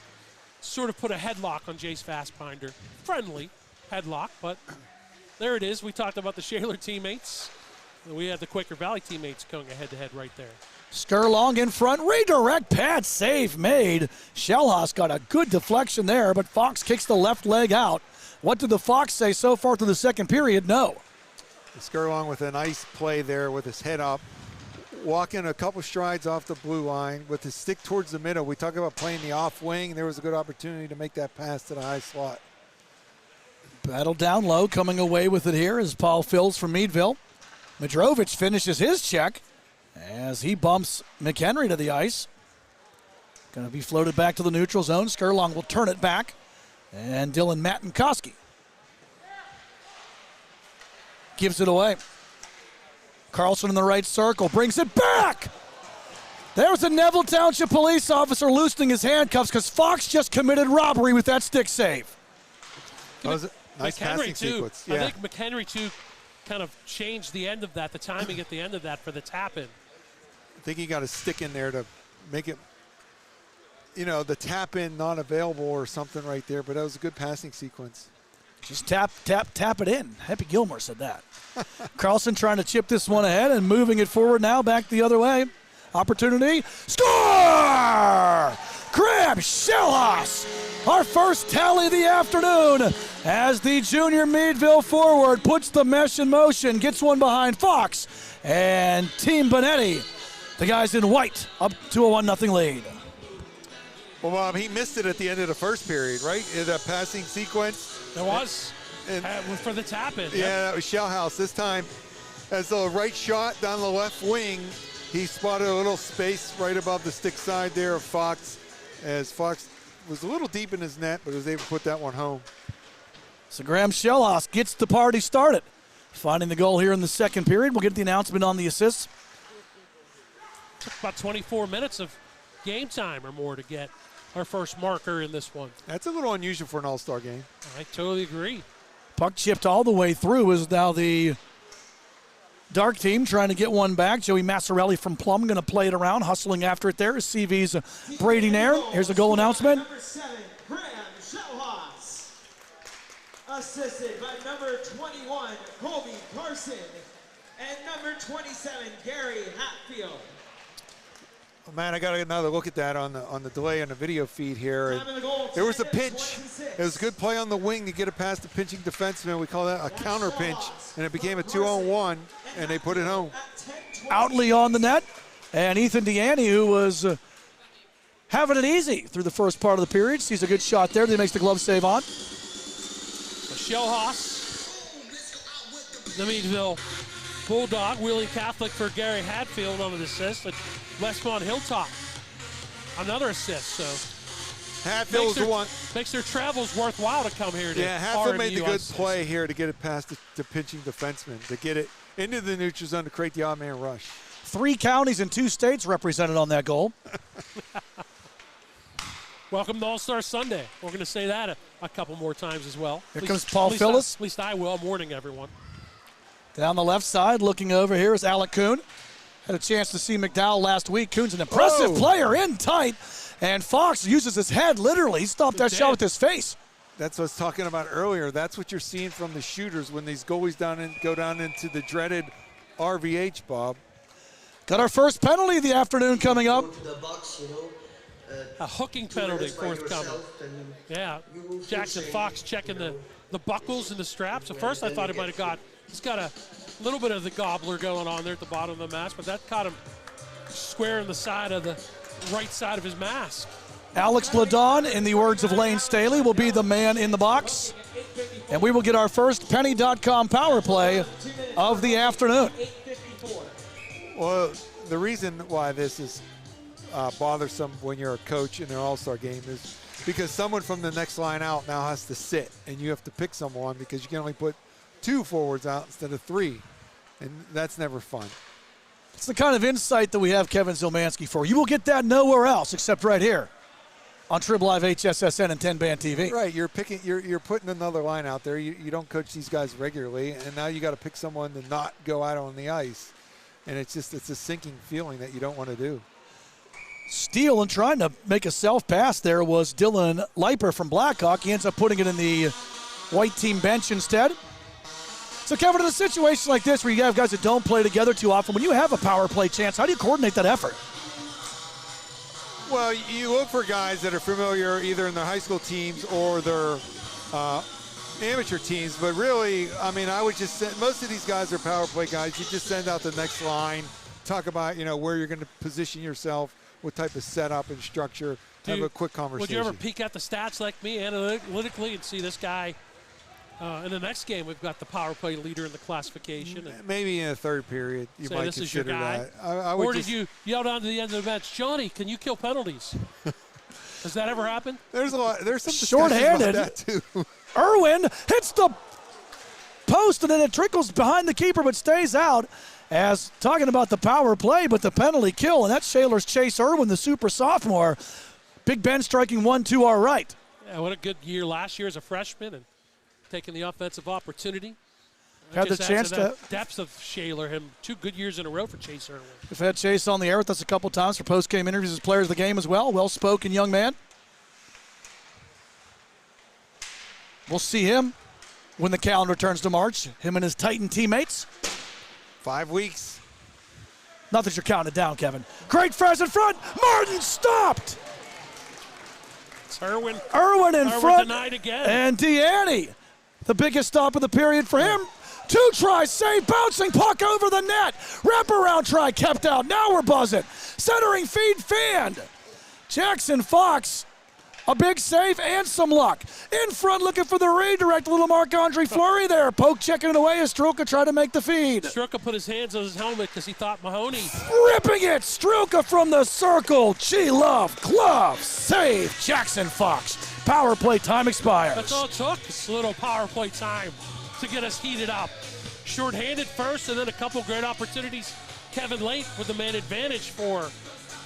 sort of put a headlock on Jace Fassbinder. Friendly headlock, but there it is. We talked about the Shaler teammates. We had the Quaker Valley teammates going head-to-head right there. Skurlong in front, redirect, pad save made. Shellhaus got a good deflection there, but Fox kicks the left leg out. What did the Fox say so far through the second period? No. Skurlong with a nice play there with his head up. Walking a couple strides off the blue line with his stick towards the middle. We talk about playing the off wing. There was a good opportunity to make that pass to the high slot. Battle down low, coming away with it here is Paul Fills from Meadville. Madrovich finishes his check as he bumps McHenry to the ice. Going to be floated back to the neutral zone. Skurlong will turn it back. And Dylan Matinkoski gives it away. Carlson in the right circle, brings it back. There's a Neville Township police officer loosening his handcuffs because Fox just committed robbery with that stick save. That was a nice passing sequence. Yeah. I think McHenry, too, kind of changed the end of that, the timing at the end of that for the tap-in. I think he got a stick in there to make it, you know, the tap-in not available or something right there, but that was a good passing sequence. Just tap it in. Happy Gilmore said that. Carlson trying to chip this one ahead and moving it forward now back the other way. Opportunity. Score! Grab Shellhaus. Our first tally of the afternoon as the junior Meadville forward puts the mesh in motion, gets one behind Fox, and Team Bonetti, the guys in white, up to a 1-0 lead. Well, Bob, he missed it at the end of the first period, right? In that passing sequence. There was. For the tap-in. Yeah, that was Shellhaus. This time, as a right shot down the left wing, he spotted a little space right above the stick side there of Fox, as Fox was a little deep in his net, but was able to put that one home. So Graham Shellhaus gets the party started. Finding the goal here in the second period. We'll get the announcement on the assists. Took about 24 minutes of game time or more to get our first marker in this one. That's a little unusual for an all-star game. I totally agree. Puck chipped all the way through is now the Dark team trying to get one back. Joey Massarelli from Plum going to play it around, hustling after it there is CV's Brady Nair. Here's the goal announcement. Number 7, Graham Shellhaus. Assisted by number 21, Colby Carson. And number 27, Gary Hatfield. Oh man, I got another look at that on the delay on the video feed here. And there was a pinch. It was a good play on the wing to get it past the pinching defenseman. We call that a counter pinch, and it became a 2-on-1, and they put it home. Outley on the net, and Ethan Deaney, who was having it easy through the first part of the period, sees a good shot there that he makes the glove save on. Shellhaus, the Meadville Bulldog, Wheeling Catholic for Gary Hatfield on an assist. Westmont Hilltop, another assist. So Hatfield's the one. Makes their travels worthwhile to come here. Yeah, Hatfield made the good play here to get it past the pinching defenseman, to get it into the neutral zone to create the odd man rush. 3 counties and 2 states represented on that goal. Welcome to All-Star Sunday. We're going to say that a couple more times as well. Here comes Paul Phillips. At least I will. Morning, everyone. Down the left side, looking over here is Alec Kuhn. Had a chance to see McDowell last week. Kuhn's an impressive player, in tight. And Fox uses his head literally. He stopped that shot with his face. That's what I was talking about earlier. That's what you're seeing from the shooters when these goalies go down into the dreaded RVH, Bob. Got our first penalty of the afternoon coming up. A hooking penalty forthcoming. Yeah, Jackson Fox checking the buckles and the straps. At first I thought he might have he's got a little bit of the gobbler going on there at the bottom of the mask, but that caught him square in the side of the right side of his mask. Alex Ladon, in the words of Lane Staley, will be the man in the box. And we will get our first penny.com power play of the afternoon. Well, the reason why this is bothersome when you're a coach in an all-star game is because someone from the next line out now has to sit, and you have to pick someone because you can only put 2 forwards out instead of 3, and that's never fun. It's the kind of insight that we have Kevin Zilmansky for. You will get that nowhere else except right here on Trib Live HSSN and 10 Band TV. Right, you're putting another line out there. You don't coach these guys regularly, and now you got to pick someone to not go out on the ice, and it's a sinking feeling that you don't want to do. Steal and trying to make a self-pass there was Dylan Leiper from Blackhawk. He ends up putting it in the white team bench instead. So, Kevin, in a situation like this where you have guys that don't play together too often, when you have a power play chance, how do you coordinate that effort? Well, you look for guys that are familiar either in their high school teams or their amateur teams. But really, I mean, I would just send, most of these guys are power play guys. You just send out the next line, talk about, where you're going to position yourself, what type of setup and structure, have a quick conversation. Would you ever peek at the stats like me analytically and see this guy? In the next game, we've got the power play leader in the classification. And maybe in the third period, you might this is your consider guy. that. I would or did you yell down to the end of the bench, Johnny, can you kill penalties? Has that ever happened? There's some short-handed about that too. Irwin hits the post, and then it trickles behind the keeper but stays out. As talking about the power play, but the penalty kill, and that's Shaler's Chase Irwin, the super sophomore. Big Ben striking 1-2 our right. Yeah, what a good year last year as a freshman and taking the offensive opportunity. Had the chance to depth of Shaler, him 2 good years in a row for Chase Irwin. We've had Chase on the air with us a couple times for post-game interviews as players of the game as well. Well-spoken young man. We'll see him when the calendar turns to March. Him and his Titan teammates. 5 weeks. Not that you're counting it down, Kevin. Great Frez in front. Martin stopped. It's Irwin. Irwin in front. Denied again. And Deanne, the biggest stop of the period for him. 2 tries, save, bouncing puck over the net. Wraparound try kept out. Now we're buzzing. Centering feed fanned. Jackson Fox, a big save and some luck. In front looking for the redirect. A little Marc-Andre Fleury there. Poke checking it away as Strelka tried to make the feed. Strelka put his hands on his helmet because he thought Mahoney. Ripping it. Strelka from the circle. G-Love, glove, save. Jackson Fox. Power play time expires. That's all it took. It's a little power play time to get us heated up. Short-handed first and then a couple great opportunities. Kevin late with the man advantage for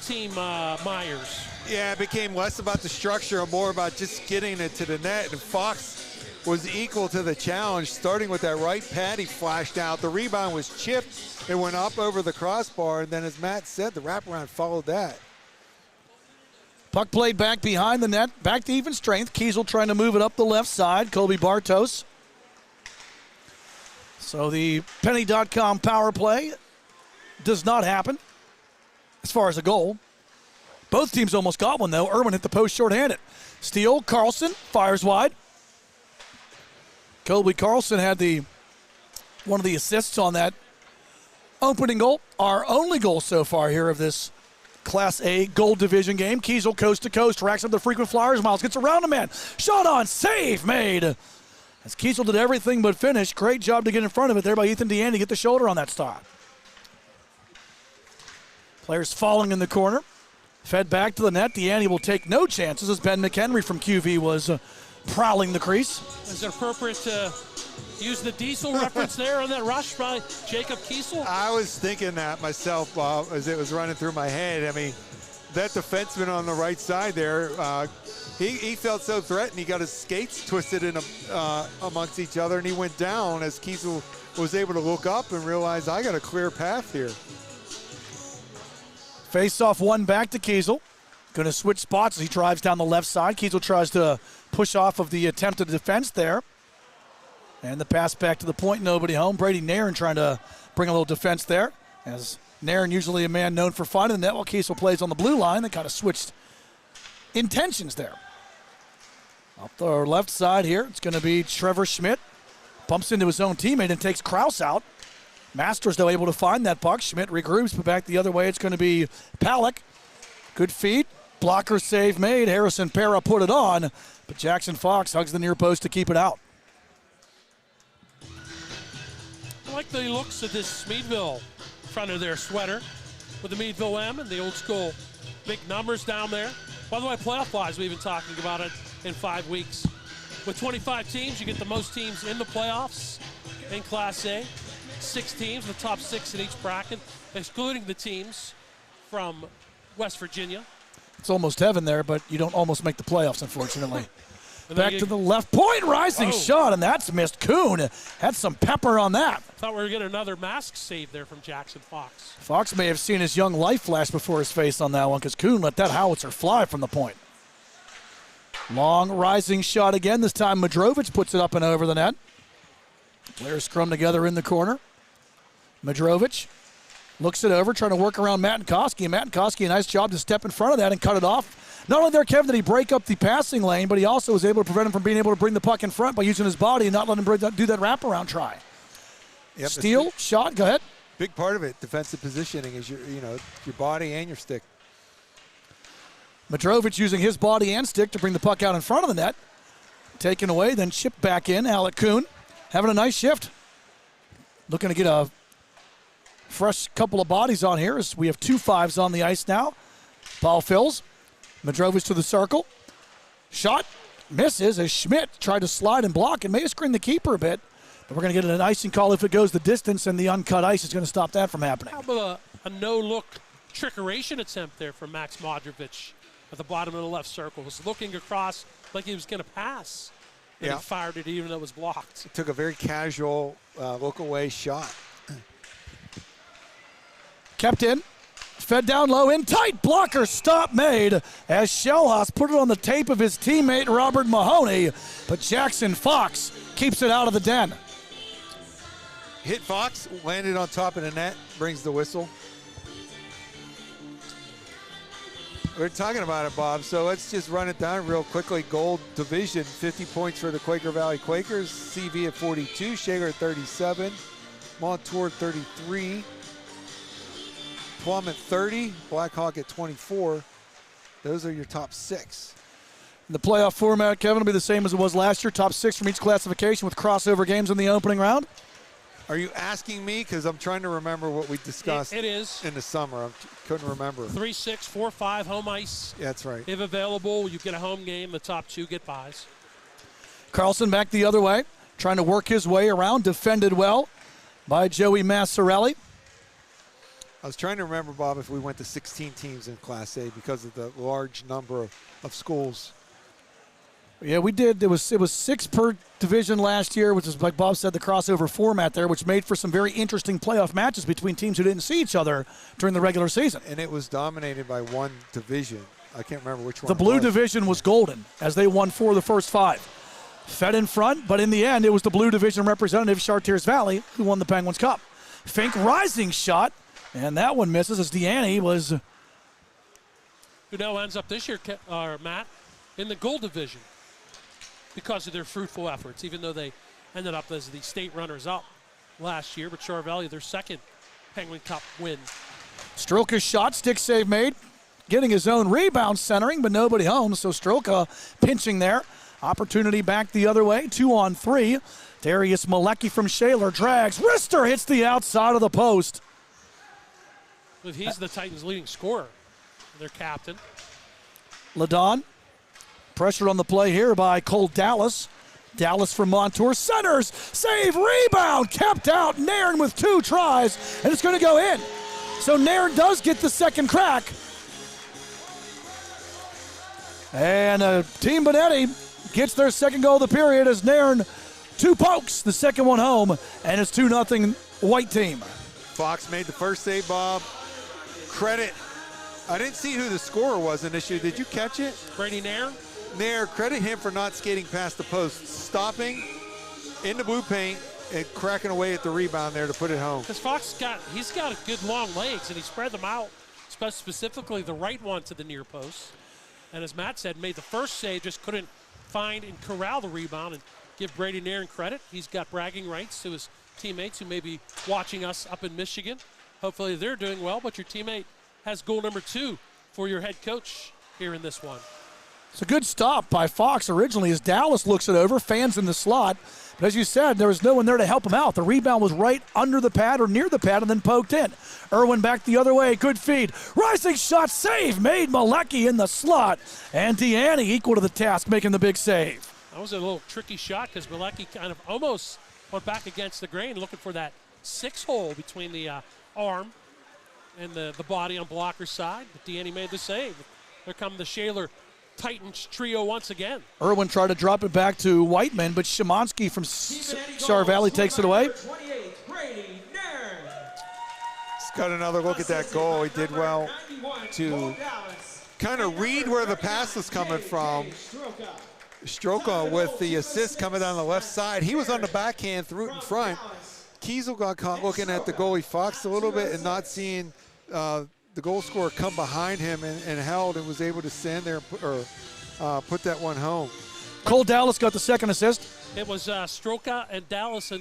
Team Myers. Yeah, it became less about the structure and more about just getting it to the net. And Fox was equal to the challenge, starting with that right pad. He flashed out. The rebound was chipped. It went up over the crossbar. And then, as Matt said, the wraparound followed that. Puck played back behind the net. Back to even strength. Kiesel trying to move it up the left side. Kobe Bartos. So the penny.com power play does not happen as far as a goal. Both teams almost got one, though. Irwin hit the post shorthanded. Steele, Carlson fires wide. Kobe Carlson had one of the assists on that opening goal. Our only goal so far here of this Class A Gold Division game. Kiesel coast to coast, racks up the frequent flyers. Miles gets around a man. Shot on, save made. As Kiesel did everything but finish. Great job to get in front of it there by Ethan Deanne to get the shoulder on that stop. Players falling in the corner. Fed back to the net. Deanne will take no chances as Ben McHenry from QV was prowling the crease. Is it appropriate to Use the Diesel reference there on that rush by Jacob Kiesel. I was thinking that myself, Bob, as it was running through my head. I mean, that defenseman on the right side there, he felt so threatened. He got his skates twisted in amongst each other, and he went down as Kiesel was able to look up and realize, I got a clear path here. Face-off one back to Kiesel. Going to switch spots as he drives down the left side. Kiesel tries to push off of the attempted defense there. And the pass back to the point, nobody home. Brady Nairn trying to bring a little defense there. As Nairn, usually a man known for finding the net, while Kiesel plays on the blue line. They kind of switched intentions there. Up the left side here, it's going to be Trevor Schmidt. Bumps into his own teammate and takes Kraus out. Masters, though, able to find that puck. Schmidt regroups, but back the other way, it's going to be Palak. Good feed. Blocker save made. Harrison Para put it on, but Jackson Fox hugs the near post to keep it out. I like the looks of this Meadville front of their sweater with the Meadville M and the old school big numbers down there. By the way, playoff-wise, we've been talking about it in 5 weeks. With 25 teams, you get the most teams in the playoffs in Class A. 6 teams, the top 6 in each bracket, excluding the teams from West Virginia. It's almost heaven there, but you don't almost make the playoffs, unfortunately. Back to the left point, rising shot, and that's missed. Kuhn had some pepper on that. Thought we were getting another mask save there from Jackson Fox. Fox may have seen his young life flash before his face on that one because Kuhn let that howitzer fly from the point. Long rising shot again. This time Madrovic puts it up and over the net. Players scrum together in the corner. Madrovic looks it over, trying to work around Matankowski. Matankowski, a nice job to step in front of that and cut it off. Not only there, Kevin, did he break up the passing lane, but he also was able to prevent him from being able to bring the puck in front by using his body and not letting him do that wraparound try. Yep, Steal, shot, go ahead. Big part of it, defensive positioning, is your body and your stick. Madrovic using his body and stick to bring the puck out in front of the net. Taken away, then chipped back in. Alec Kuhn having a nice shift. Looking to get a fresh couple of bodies on here as we have 2 5s on the ice now. Ball fills. Madrovic to the circle. Shot misses as Schmidt tried to slide and block and may have screened the keeper a bit. But we're going to get an icing call if it goes the distance, and the uncut ice is going to stop that from happening. How about a no-look trickeration attempt there from Max Modrovic at the bottom of the left circle? Was looking across like he was going to pass. And he fired it even though it was blocked. Took a very casual look-away shot. Kept in. Fed down low, in tight, blocker stop made as Shellhaus put it on the tape of his teammate Robert Mahoney, but Jackson Fox keeps it out of the den. Hit Fox, landed on top of the net, brings the whistle. We're talking about it, Bob, so let's just run it down real quickly. Gold division, 50 points for the Quaker Valley Quakers, CV at 42, Shaler at 37, Montour 33, Plum at 30, Blackhawk at 24. Those are your top 6. The playoff format, Kevin, will be the same as it was last year. Top 6 from each classification with crossover games in the opening round. Are you asking me? Because I'm trying to remember what we discussed it is. in the summer. I couldn't remember. 3, 6, 4, 5 home ice. Yeah, that's right. If available, you get a home game. The top 2 get buys. Carlson back the other way, trying to work his way around. Defended well by Joey Massarelli. I was trying to remember, Bob, if we went to 16 teams in Class A because of the large number of schools. Yeah, we did. It was 6 per division last year, which is, like Bob said, the crossover format there, which made for some very interesting playoff matches between teams who didn't see each other during the regular season. And it was dominated by one division. I can't remember which one. The blue division was golden as they won 4 of the first 5. Fed in front, but in the end, it was the blue division representative, Chartiers Valley, who won the Penguins Cup. Fink rising shot, and that one misses as Deanne was. Who now ends up this year, Matt, in the gold division because of their fruitful efforts, even though they ended up as the state runners-up last year. But Char Valley, their second Penguin Cup win. Strelka's shot, stick save made, getting his own rebound centering, but nobody home, so Strelka pinching there. Opportunity back the other way, 2-on-3. Darius Malecki from Shaler drags. Rister hits the outside of the post. He's the Titans' leading scorer, their captain. Ladon, pressure on the play here by Cole Dallas. Dallas from Montour centers, save, rebound, kept out. Nairn with 2 tries, and it's going to go in. So Nairn does get the second crack. And Team Benetti gets their second goal of the period as Nairn 2 pokes, the second one home, and it's 2-0 white team. Fox made the first save, Bob. Credit. I didn't see who the scorer was initially. Did you catch it? Brady Nairn. Nair, credit him for not skating past the post, stopping in the blue paint and cracking away at the rebound there to put it home. Because Fox he's got a good long legs, and he spread them out, specifically the right one to the near post. And as Matt said, made the first save, just couldn't find and corral the rebound. And give Brady Nairn credit. He's got bragging rights to his teammates who may be watching us up in Michigan. Hopefully they're doing well, but your teammate has goal number 2 for your head coach here in this one. It's a good stop by Fox originally as Dallas looks it over, fans in the slot. But as you said, there was no one there to help him out. The rebound was right under the pad or near the pad and then poked in. Irwin back the other way, good feed. Rising shot, save, made Malecki in the slot. And Deanne equal to the task, making the big save. That was a little tricky shot because Malecki kind of almost went back against the grain looking for that 6-hole between the arm and the body on blocker's side. But Deanne made the save. There come the Shaler Titans trio once again. Irwin tried to drop it back to Whiteman, but Szymanski from Star Valley takes it away. He's got another look at that goal. He did well to kind of read where the pass was coming from. Stroka with the assist coming down the left side. He was on the backhand, threw it in front. Kiesel got caught looking at the goalie Fox a little bit and not seeing the goal scorer come behind him and held and was able to stand there and put that one home. Cole Dallas got the second assist. It was Stroka and Dallas the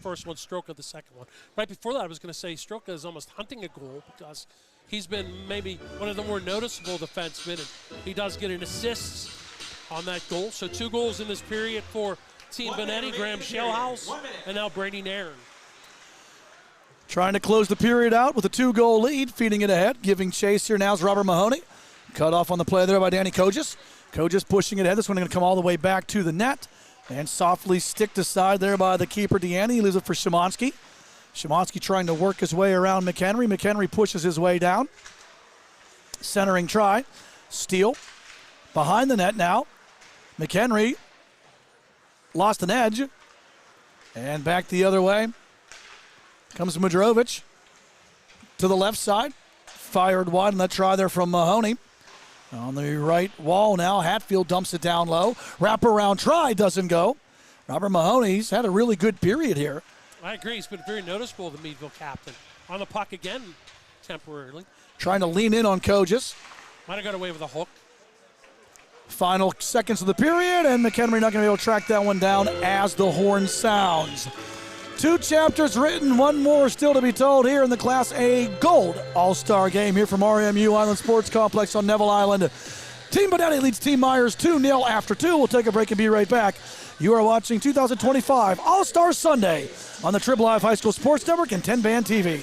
first one, Stroka the second one. Right before that, I was going to say Stroka is almost hunting a goal because he's been maybe one of the more noticeable defensemen, and he does get an assist on that goal. So 2 goals in this period for Team Benetti, Graham Shellhouse, and now Brady Nairn. Trying to close the period out with a 2-goal lead, feeding it ahead, giving chase here now is Robert Mahoney. Cut off on the play there by Danny Kojas. Kojas pushing it ahead. This one going to come all the way back to the net and softly sticked aside there by the keeper, Deanne. He leaves it for Szymanski. Szymanski trying to work his way around McHenry. McHenry pushes his way down. Centering try. Steele behind the net now. McHenry lost an edge. And back the other way comes Mudrovic to the left side. Fired wide on that try there from Mahoney. On the right wall now, Hatfield dumps it down low. Wraparound try doesn't go. Robert Mahoney's had a really good period here. I agree. He's been very noticeable, the Meadville captain. On the puck again temporarily. Trying to lean in on Kojas. Might have got away with a hook. Final seconds of the period, and McHenry not going to be able to track that one down as the horn sounds. 2 chapters written, 1 more still to be told here in the Class A Gold All-Star Game here from RMU Island Sports Complex on Neville Island. Team Benetti leads Team Myers 2-0 after 2. We'll take a break and be right back. You are watching 2025 All-Star Sunday on the Trib Live High School Sports Network and 10 Band TV.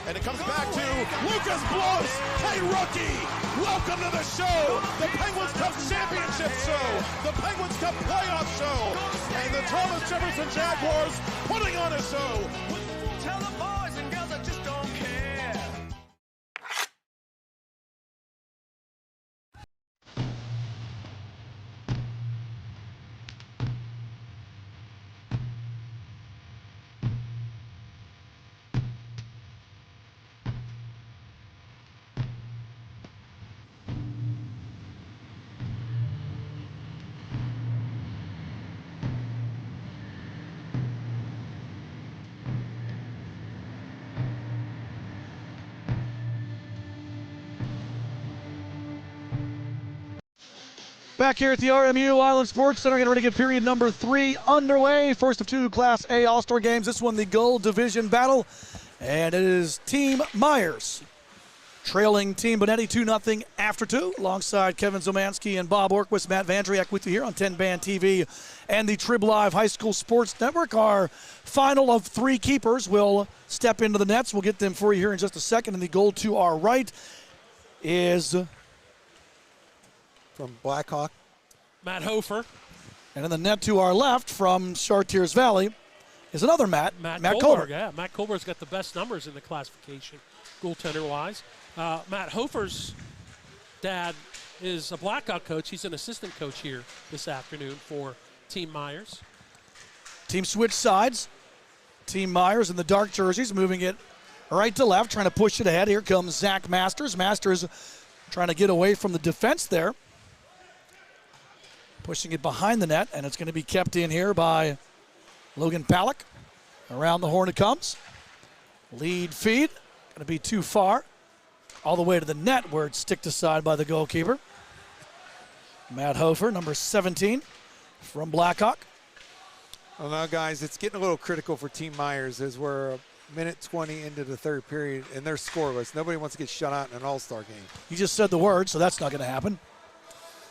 And it comes back to Lucas Bloss. Hey, rookie, welcome to the show, the Penguins Cup Championship show, the Penguins Cup playoff show, and the Thomas Jefferson Jaguars putting on a show. Tell the boys and girls I just don't care. Back here at the RMU Island Sports Center, getting ready to get period number 3 underway. First of 2 Class A All-Star games. This one, the Gold Division battle. And it is Team Myers trailing Team Bonetti 2-0 after 2, alongside Kevin Zomanski and Bob Orquist. Matt Vandriak with you here on 10 Band TV and the Trib Live High School Sports Network. Our final of 3 keepers will step into the nets. We'll get them for you here in just a second. And the goal to our right is From Blackhawk. Matt Hofer. And in the net to our left from Chartiers Valley is another Matt Kohlberg. Kohlberg. Yeah, Matt Kohlberg's got the best numbers in the classification, goaltender-wise. Matt Hofer's dad is a Blackhawk coach. He's an assistant coach here this afternoon for Team Myers. Team switch sides. Team Myers in the dark jerseys, moving it right to left, trying to push it ahead. Here comes Zach Masters. Masters trying to get away from the defense there. Pushing it behind the net, and it's going to be kept in here by Logan Palick. Around the horn it comes. Lead feed, going to be too far. All the way to the net where it's sticked aside by the goalkeeper. Matt Hofer, number 17 from Blackhawk. Well, now, guys, it's getting a little critical for Team Myers as we're a minute 20 into the third period, and they're scoreless. Nobody wants to get shut out in an all-star game. You just said the word, so that's not going to happen.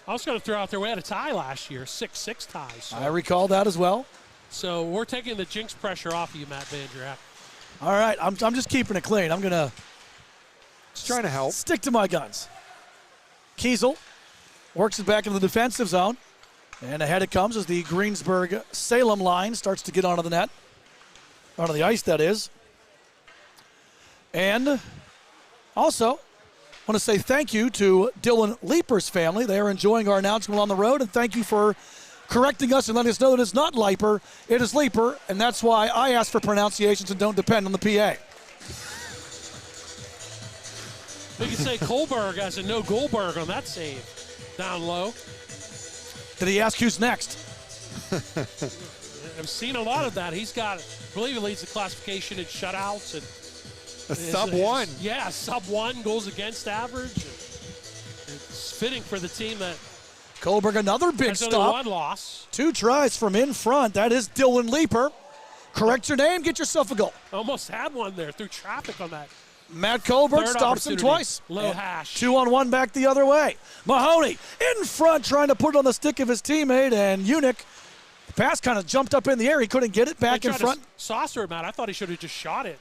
I was going to throw out there, we had a tie last year, 6-6 ties. So. I recall that as well. So we're taking the jinx pressure off of you, Matt Vandriak. All right, I'm just keeping it clean. I'm going to Just trying to help. stick to my guns. Kiesel works it back into the defensive zone. And ahead it comes as the Greensburg-Salem line starts to get onto the net. Onto the ice, that is. And also, I want to say thank you to Dylan Leeper's family. They are enjoying our announcement on the road, and thank you for correcting us and letting us know that it's not Leiper, it is Leeper, and that's why I ask for pronunciations and don't depend on the PA. We can say Kohlberg has a no Goldberg on that save. Down low. Did he ask who's next? I've seen a lot of that. He's got, I believe he leads the classification in shutouts. And A sub-1. Yeah, sub-1 goals against average. It's fitting for the team that Kohlberg, another big has only stop. 1 loss. 2 tries from in front. That is Dylan Leeper. Correct your name, get yourself a goal. Almost had one there through traffic on that. Matt Kohlberg Third stops him opportunity. twice. Low And hash. 2-on-1 back the other way. Mahoney in front trying to put it on the stick of his teammate, and Unick. The pass kind of jumped up in the air. He couldn't get it back They in tried front. to saucer him out. I thought he should have just shot it.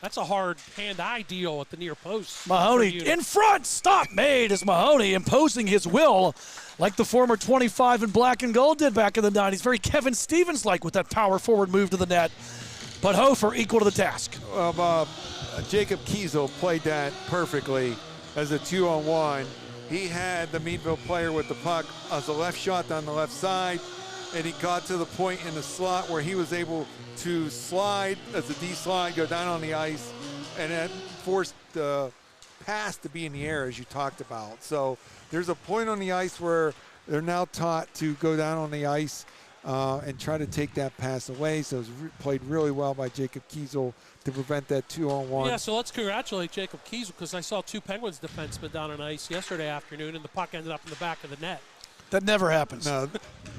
That's a hard hand-eye deal at the near post. Mahoney for Unick. in front. Stop made as Mahoney imposing his will like the former 25 in black and gold did back in the 90s. Very Kevin Stevens-like with that power forward move to the net. But Hofer equal to the task. Jacob Kiesel played that perfectly as a 2-on-1. He had the Meadville player with the puck as a left shot down the left side, and he got to the point in the slot where he was able to slide as a D slide, go down on the ice, and that forced the pass to be in the air, as you talked about. So there's a point on the ice where they're now taught to go down on the ice and try to take that pass away. So it was played really well by Jacob Kiesel to prevent that 2-on-1. Yeah, so let's congratulate Jacob Kiesel because I saw 2 Penguins defensemen down on ice yesterday afternoon, and the puck ended up in the back of the net. That never happens. No,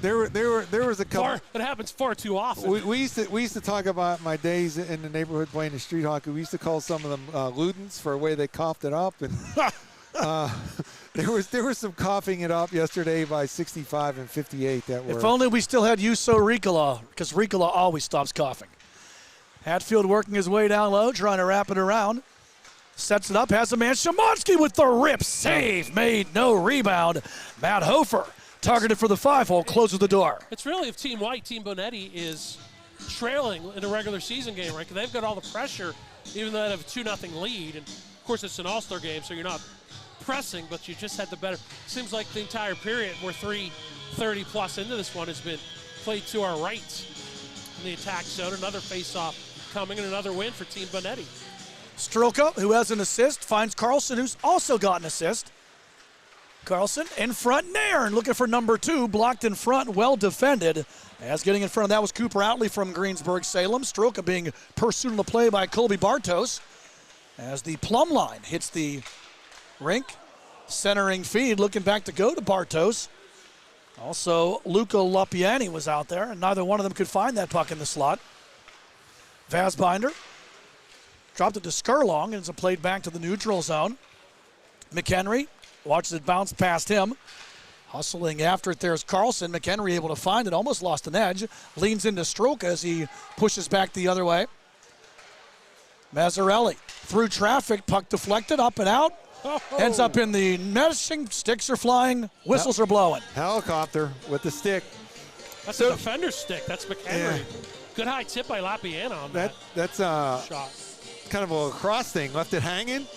there was a couple. It happens far too often. We used to talk about my days in the neighborhood playing the street hockey. We used to call some of them Ludens for the way they coughed it up, and there was some coughing it up yesterday by 65 and 58 that were. If only we still had Juuso Riikola, because Riikola always stops coughing. Hatfield working his way down low, trying to wrap it around. Sets it up, has a man. Szymanski with the rip save. Made no rebound. Matt Hofer targeted for the 5-hole, closes the door. It's really if Team White, Team Bonetti is trailing in a regular season game, right? Because they've got all the pressure, even though they have a 2-0 lead. And, of course, it's an all-star game, so you're not pressing, but you just had the better. Seems like the entire period, we're 3:30+ into this one, has been played to our right in the attack zone. Another face-off coming and another win for Team Bonetti. Strelka, who has an assist, finds Carlson, who's also got an assist. Carlson in front, Nairn looking for number 2, blocked in front, well defended. As getting in front of that was Cooper Outley from Greensburg-Salem. Strelka being pursued on the play by Colby Bartos. As the plumb line hits the rink, centering feed, looking back to go to Bartos. Also, Luca Lopiani was out there, and neither one of them could find that puck in the slot. Vazbinder dropped it to Skurlong, and it's played back to the neutral zone. McHenry watches it bounce past him. Hustling after it, there's Carlson. McHenry able to find it, almost lost an edge. Leans into Stroka as he pushes back the other way. Mazzarelli through traffic, puck deflected, up and out. Ends up in the meshing, sticks are flying, whistles are blowing. Helicopter with the stick. That's a defender's stick. That's McHenry. Yeah. Good high tip by Lapiana on that That's shot. kind of a lacrosse thing. Left it hanging,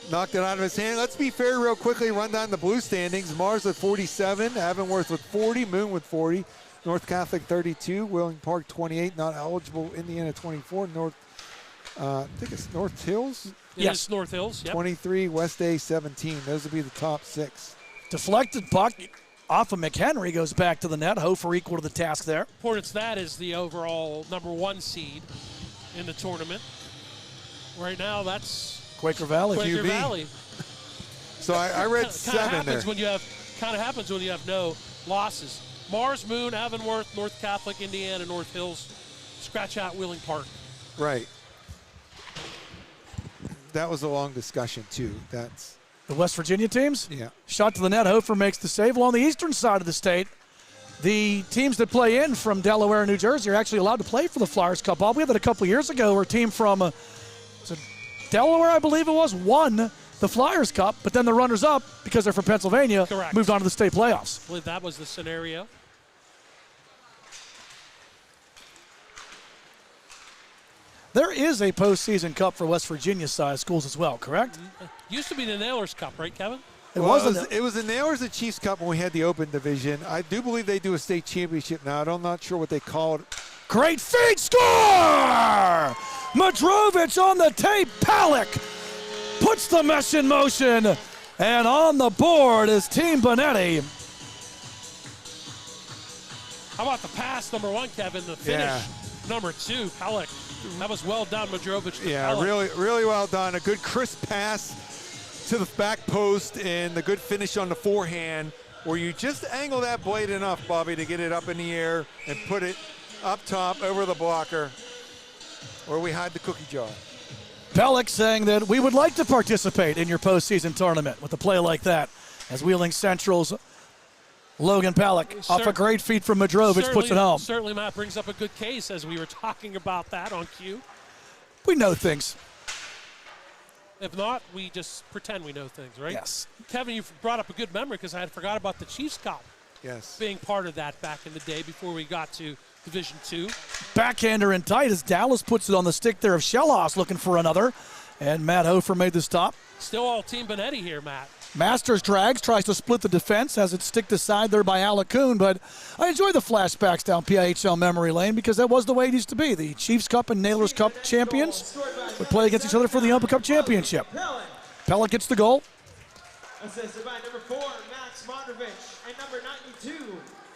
knocked it out of his hand. Let's be fair real quickly, run down the blue standings. Mars with 47, Avonworth with 40, Moon with 40, North Catholic 32, Wheeling Park 28, not eligible, Indiana 24, I think it's North Hills. Yes, it's North Hills. Yep. 23, West A 17. Those would be the top 6. Deflected puck off of McHenry goes back to the net. Hofer equal to the task there. Importance that is the overall #1 seed in the tournament. Right now, that's Quaker Valley. Quaker QB. Valley. So I read 7 there. Kind of happens when you have no losses. Mars, Moon, Avonworth, North Catholic, Indiana, North Hills. Scratch out Wheeling Park. Right. That was a long discussion too. That's The West Virginia teams? yeah. Shot to the net. Hofer makes the save. Well, on the eastern side of the state, the teams that play in from Delaware and New Jersey are actually allowed to play for the Flyers Cup. We had that a couple of years ago where a team from Delaware, I believe it was, won the Flyers Cup, but then the runners-up, because they're from Pennsylvania, Correct. moved on to the state playoffs. I believe that was the scenario. There is a postseason cup for West Virginia-sized schools as well, correct? Used to be the Nailers Cup, right, Kevin? It Well, wasn't. it was the Nailers and Chiefs Cup when we had the Open Division. I do believe they do a state championship now. I'm not sure what they call it. Great feed score! Madrovich on the tape. Palick puts the mesh in motion. And on the board is Team Bonetti. How about the pass, #1, Kevin? The finish, Yeah. #2, Pellick. That was well done, Madrovich. to Yeah, Pellick. really well done. A good crisp pass to the back post and the good finish on the forehand where you just angle that blade enough, Bobby, to get it up in the air and put it up top over the blocker where we hide the cookie jar. Pellick saying that we would like to participate in your postseason tournament with a play like that, as Wheeling Central's Logan Pellick off a great feed from Madrovich puts it home. Certainly, Matt brings up a good case as we were talking about that on cue. We know things. If not, we just pretend we know things, right? Yes. Kevin, you brought up a good memory because I had forgot about the Chiefs Cup Yes. being part of that back in the day before we got to Division II. Backhander in tight as Dallas puts it on the stick there of Shellos looking for another. And Matt Hofer made the stop. Still all Team Bonetti here, Matt. Masters drags, tries to split the defense, has it stick aside there by Alec Kuhn, but I enjoy the flashbacks down PIHL memory lane because that was the way it used to be. The Chiefs Cup and Nailers Cup champions would play against each other for the Umpa Cup championship. Pellick gets the goal. Assisted by #4, Max Mondrovich, and #92,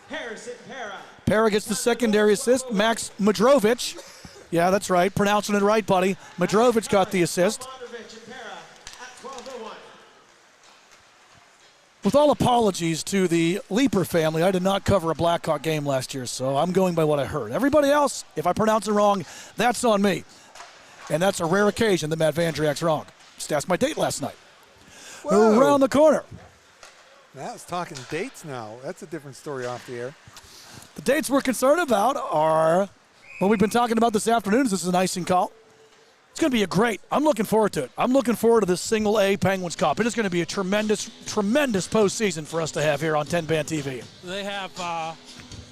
Harrison Para. Para gets the secondary assist. Max Madrovich. Yeah, that's right. Pronouncing it right, buddy. Madrovich got the assist. Mondrovich and Para at 12:01. With all apologies to the Leaper family, I did not cover a Blackhawk game last year, so I'm going by what I heard. Everybody else, if I pronounce it wrong, that's on me. And that's a rare occasion that Matt Vandriak's wrong. Just asked my date last night. Whoa. Around the corner. Now it's talking dates now. That's a different story off the air. The dates we're concerned about are what we've been talking about this afternoon. This is an icing call. It's going to be a great. I'm looking forward to it. I'm looking forward to this single A Penguins Cup. It is going to be a tremendous, tremendous postseason for us to have here on 10 Band TV. They have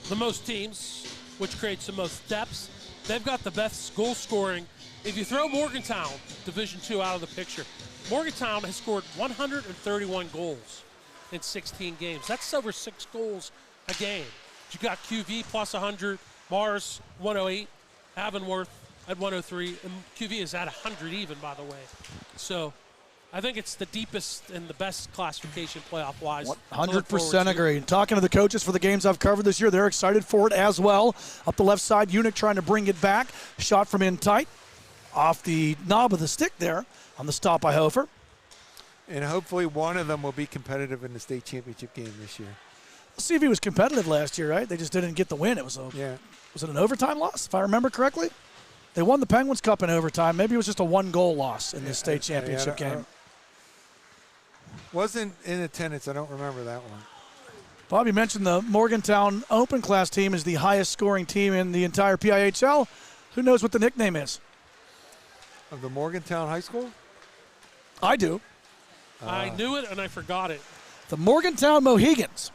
the most teams, which creates the most depth. They've got the best goal scoring. If you throw Morgantown, Division II, out of the picture, Morgantown has scored 131 goals in 16 games. That's over 6 goals a game. You got QV plus 100, Mars 108, Avonworth at 103, and QV is at 100 even, by the way. So I think it's the deepest and the best classification playoff-wise. 100% agree. And talking to the coaches for the games I've covered this year, they're excited for it as well. Up the left side, Unick trying to bring it back. Shot from in tight. Off the knob of the stick there on the stop by Hofer. And hopefully one of them will be competitive in the state championship game this year. CV was competitive last year, right? They just didn't get the win. Was it an overtime loss, if I remember correctly? They won the Penguins Cup in overtime. Maybe it was just a 1-goal loss in the state championship game. Wasn't in attendance. I don't remember that one. Bobby mentioned the Morgantown Open Class team is the highest scoring team in the entire PIHL. Who knows what the nickname is? Of the Morgantown High School? I do. I knew it and I forgot it. The Morgantown Mohegans.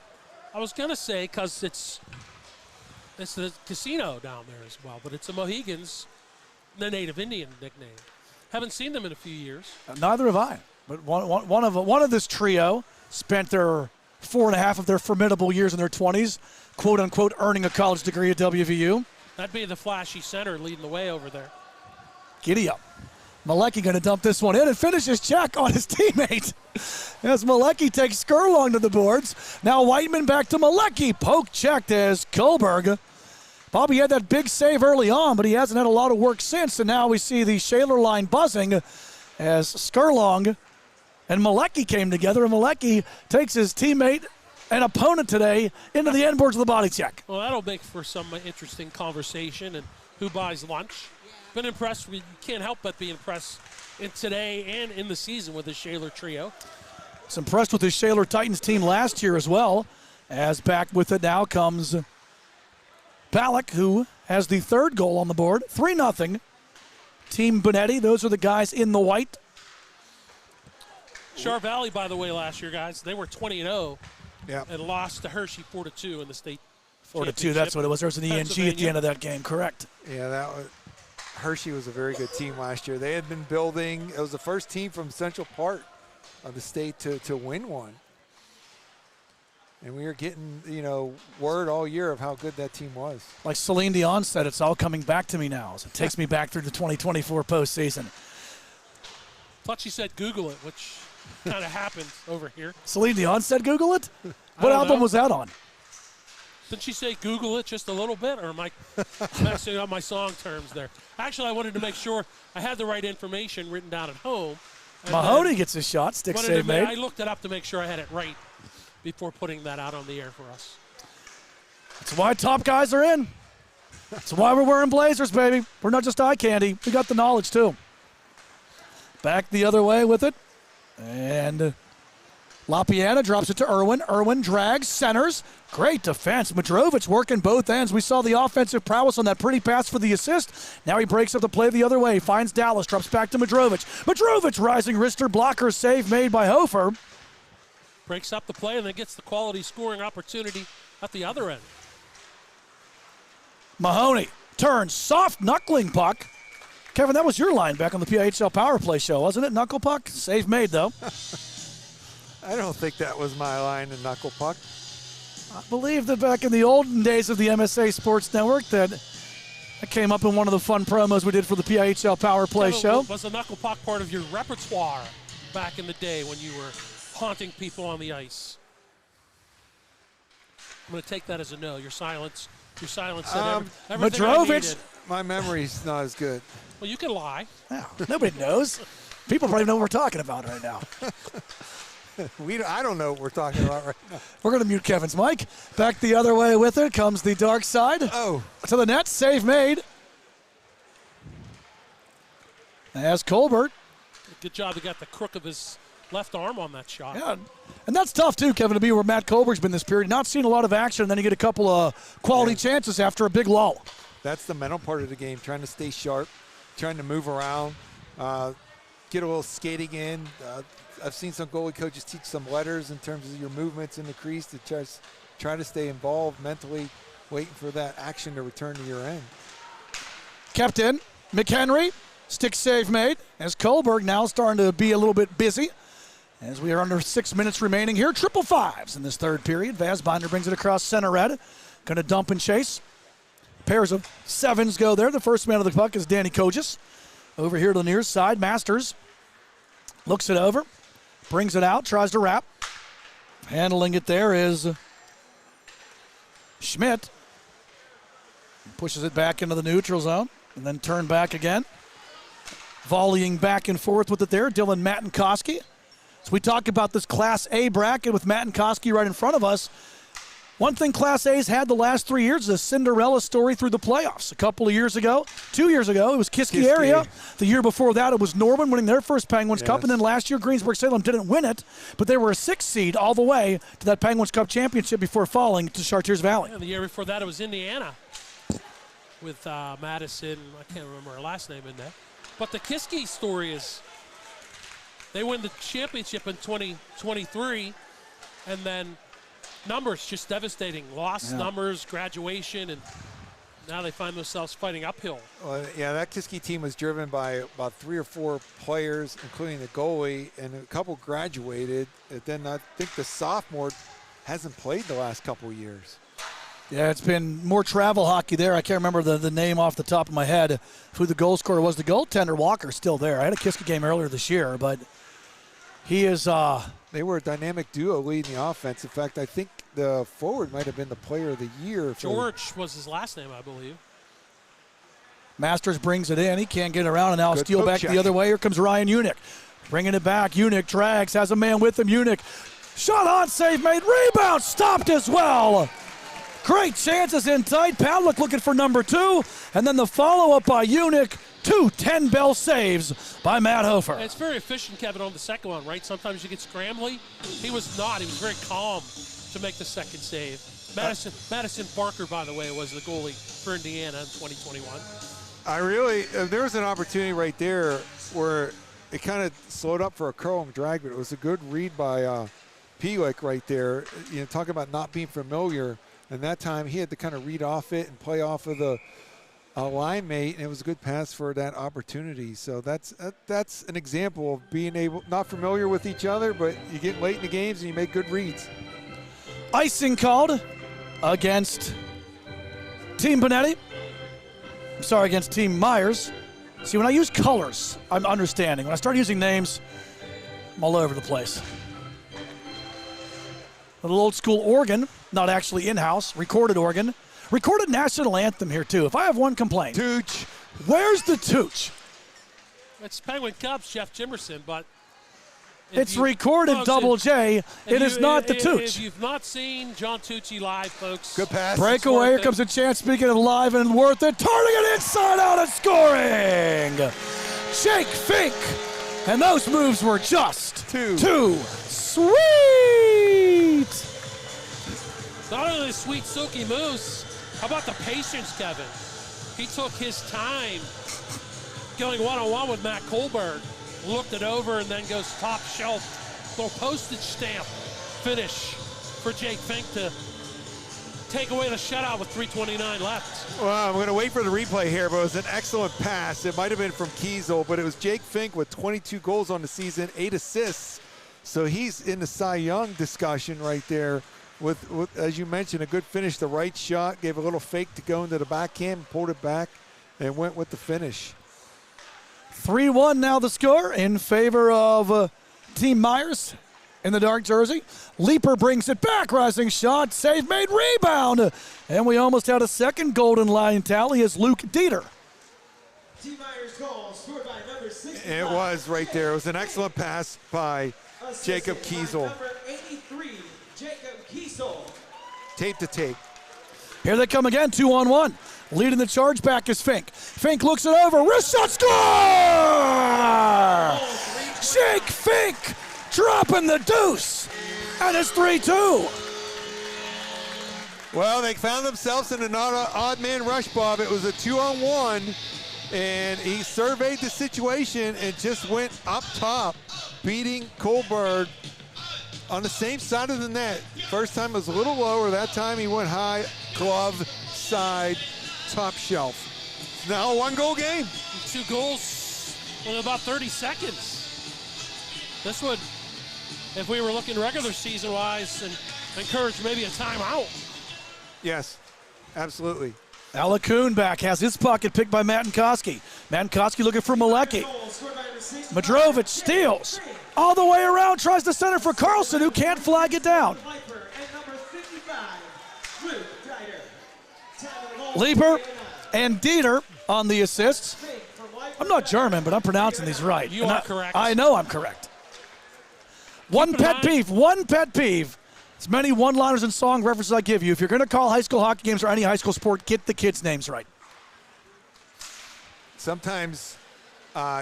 I was going to say because it's the casino down there as well, but it's the Mohegans, the Native Indian nickname. Haven't seen them in a few years. Neither have I. But one of this trio spent their 4.5 of their formidable years in their 20s, quote unquote, earning a college degree at WVU. That'd be the flashy center leading the way over there. Giddy up. Malecki going to dump this one in and finish his check on his teammate. As Malecki takes Skurlong to the boards. Now Whiteman back to Malecki. Poke checked as Kohlberg. Bobby had that big save early on, but he hasn't had a lot of work since. And now we see the Shaler line buzzing as Skurlong and Malecki came together. And Malecki takes his teammate and opponent today into the end boards of the body check. Well, that'll make for some interesting conversation and who buys lunch. Been impressed. We can't help but be impressed in today and in the season with the Shaler trio. Was impressed with the Shaler Titans team last year as well. As back with it now comes Ballack, who has the third goal on the board. 3-0. Team Bonetti, those are the guys in the white. Char Valley, by the way, last year, guys, they were 20-0 Yeah. and lost to Hershey 4-2 in the state 4-2, that's what it was. There was an ENG at the end of that game, correct. Yeah, Hershey was a very good team last year. They had been building. It was the first team from Central part of the state to win one. And we were getting, word all year of how good that team was. Like Celine Dion said, it's all coming back to me now. So it takes me back through the 2024 postseason. Thought she said Google it, which kind of happened over here. Celine Dion said Google it? What album was that on? Didn't she say Google it just a little bit, or am I messing up my song terms there? Actually, I wanted to make sure I had the right information written down at home. Mahoney gets a shot, stick save made. I looked it up to make sure I had it right before putting that out on the air for us. That's why top guys are in. That's why we're wearing blazers, baby. We're not just eye candy. We got the knowledge, too. Back the other way with it. And LaPiana drops it to Irwin. Irwin drags, centers. Great defense. Madrovich working both ends. We saw the offensive prowess on that pretty pass for the assist. Now he breaks up the play the other way. Finds Dallas. Drops back to Madrovich. Madrovich rising wrister blocker save made by Hofer. Breaks up the play and then gets the quality scoring opportunity at the other end. Mahoney turns. Soft knuckling puck. Kevin, that was your line back on the PIHL Power Play show, wasn't it? Knuckle puck? Save made, though. I don't think that was my line in knuckle puck. I believe that back in the olden days of the MSA Sports Network that came up in one of the fun promos we did for the PIHL Power Play show. Was the knuckle puck part of your repertoire back in the day when you were haunting people on the ice? I'm going to take that as a no. Your silence said everything I Madrovich. needed. My memory's not as good. Well, you can lie. Yeah, nobody knows. People probably know what we're talking about right now. I don't know what we're talking about right now. We're going to mute Kevin's mic. Back the other way with it comes the dark side. Oh. To the net. Save made. As Colbert. Good job. He got the crook of his left arm on that shot. Yeah, and that's tough, too, Kevin, to be where Matt Colbert's been this period. Not seeing a lot of action, and then you get a couple of quality chances after a big lull. That's the mental part of the game, trying to stay sharp, trying to move around, get a little skating in. I've seen some goalie coaches teach some letters in terms of your movements in the crease to try to stay involved mentally, waiting for that action to return to your end. Kept in. McHenry, stick save made, as Kohlberg now starting to be a little bit busy. As we are under 6 minutes remaining here, 555s in this third period. Vazbinder brings it across center red. Going to dump and chase. Pairs of sevens go there. The first man of the puck is Danny Kogis. Over here to the near side, Masters looks it over, brings it out, tries to wrap. Handling it there is Schmidt. Pushes it back into the neutral zone and then turn back again. Volleying back and forth with it there, Dylan Matinkoski. So we talk about this Class A bracket with Matinkoski right in front of us. One thing Class A's had the last 3 years is a Cinderella story through the playoffs. A couple of years ago, 2 years ago, it was Kiski area. The year before that, it was Norman winning their first Penguins Cup. And then last year, Greensburg-Salem didn't win it, but they were a 6th seed all the way to that Penguins Cup championship before falling to Chartiers Valley. And the year before that, it was Indiana with Madison. I can't remember her last name in there. But the Kiski story is they win the championship in 2023, and then numbers just devastating. Lost numbers, graduation, and now they find themselves fighting uphill. Well, yeah, that Kiski team was driven by about 3 or 4 players, including the goalie, and a couple graduated. And then I think the sophomore hasn't played the last couple of years. Yeah, it's been more travel hockey there. I can't remember the name off the top of my head, who the goal scorer was. The goaltender, Walker's still there. I had a Kiski game earlier this year, but he is they were a dynamic duo leading the offense. In fact, I think the forward might have been the player of the year. George was his last name, I believe. Masters brings it in. He can't get around, and now Good steal poke back check. the other way. Here comes Ryan Unick. Bringing it back. Unick drags, has a man with him. Unick, shot on, save made, rebound, stopped as well. Great chances in tight. Pavlik looking for number 2, and then the follow-up by Unick. 2 10-bell saves by Matt Hofer. It's very efficient, Kevin, on the second one, right? Sometimes you get scrambly. He was not. He was very calm to make the second save. Madison Barker, by the way, was the goalie for Indiana in 2021. There was an opportunity right there where it kind of slowed up for a curl and drag, but it was a good read by PIHL right there. You know, talking about not being familiar, and that time he had to kind of read off it and play off of the line mate, and it was a good pass for that opportunity. So that's an example of being not familiar with each other, but you get late in the games and you make good reads. Icing called against Team Benetti. I'm sorry, against Team Myers. See, when I use colors, I'm understanding. When I start using names, I'm all over the place. Little old school organ, not actually in-house, recorded organ. Recorded national anthem here, too. If I have one complaint. Tooch. Where's the Tooch? It's Penguin Cubs, Jeff Jimerson, but It's recorded double J. It is not the Tooch. If you've not seen John Tucci live, folks. Good pass. Breakaway. Here comes a chance. Speaking of live and worth it. Turning it inside out and scoring. Jake Fink. And those moves were just too sweet. Not only the sweet, silky moves, how about the patience, Kevin? He took his time going one-on-one with Matt Kohlberg, looked it over, and then goes top shelf. Little postage stamp finish for Jake Fink to take away the shutout with 3:29 left. Well, I'm going to wait for the replay here, but it was an excellent pass. It might have been from Kiesel, but it was Jake Fink with 22 goals on the season, 8 assists. So he's in the Cy Young discussion right there. With, as you mentioned, a good finish, the right shot, gave a little fake to go into the backhand, pulled it back, and went with the finish. 3-1 now the score in favor of Team Myers in the dark jersey. Leaper brings it back, rising shot, save made, rebound. And we almost had a second golden line tally as Luke Dieter. Team Myers goal scored by number 65. It was right there. It was an excellent pass by Jacob Kiesel. Number 83, Jacob Kiesel. Tape to tape. Here they come again, 2-on-1. Leading the charge back is Fink. Fink looks it over, wrist shot, score! Jake Fink dropping the deuce, and it's 3-2. Well, they found themselves in an odd man rush, Bob. It was a 2-on-1, and he surveyed the situation and just went up top, beating Kohlberg on the same side of the net. First time it was a little lower. That time he went high, glove, side, top shelf. It's now a 1-goal game. 2 goals in about 30 seconds. This would, if we were looking regular season-wise, and encourage maybe a timeout. Yes, absolutely. Alakun back, has his pocket picked by Matinkoski. Matinkoski looking for Malecki. Madrovic steals. All the way around, tries to center for Carlson, who can't flag it down. Leaper and Dieter on the assists. I'm not German, but I'm pronouncing these right. You are correct. I know I'm correct. One pet peeve As many one-liners and song references I give you, if you're going to call high school hockey games or any high school sport, get the kids' names right. Sometimes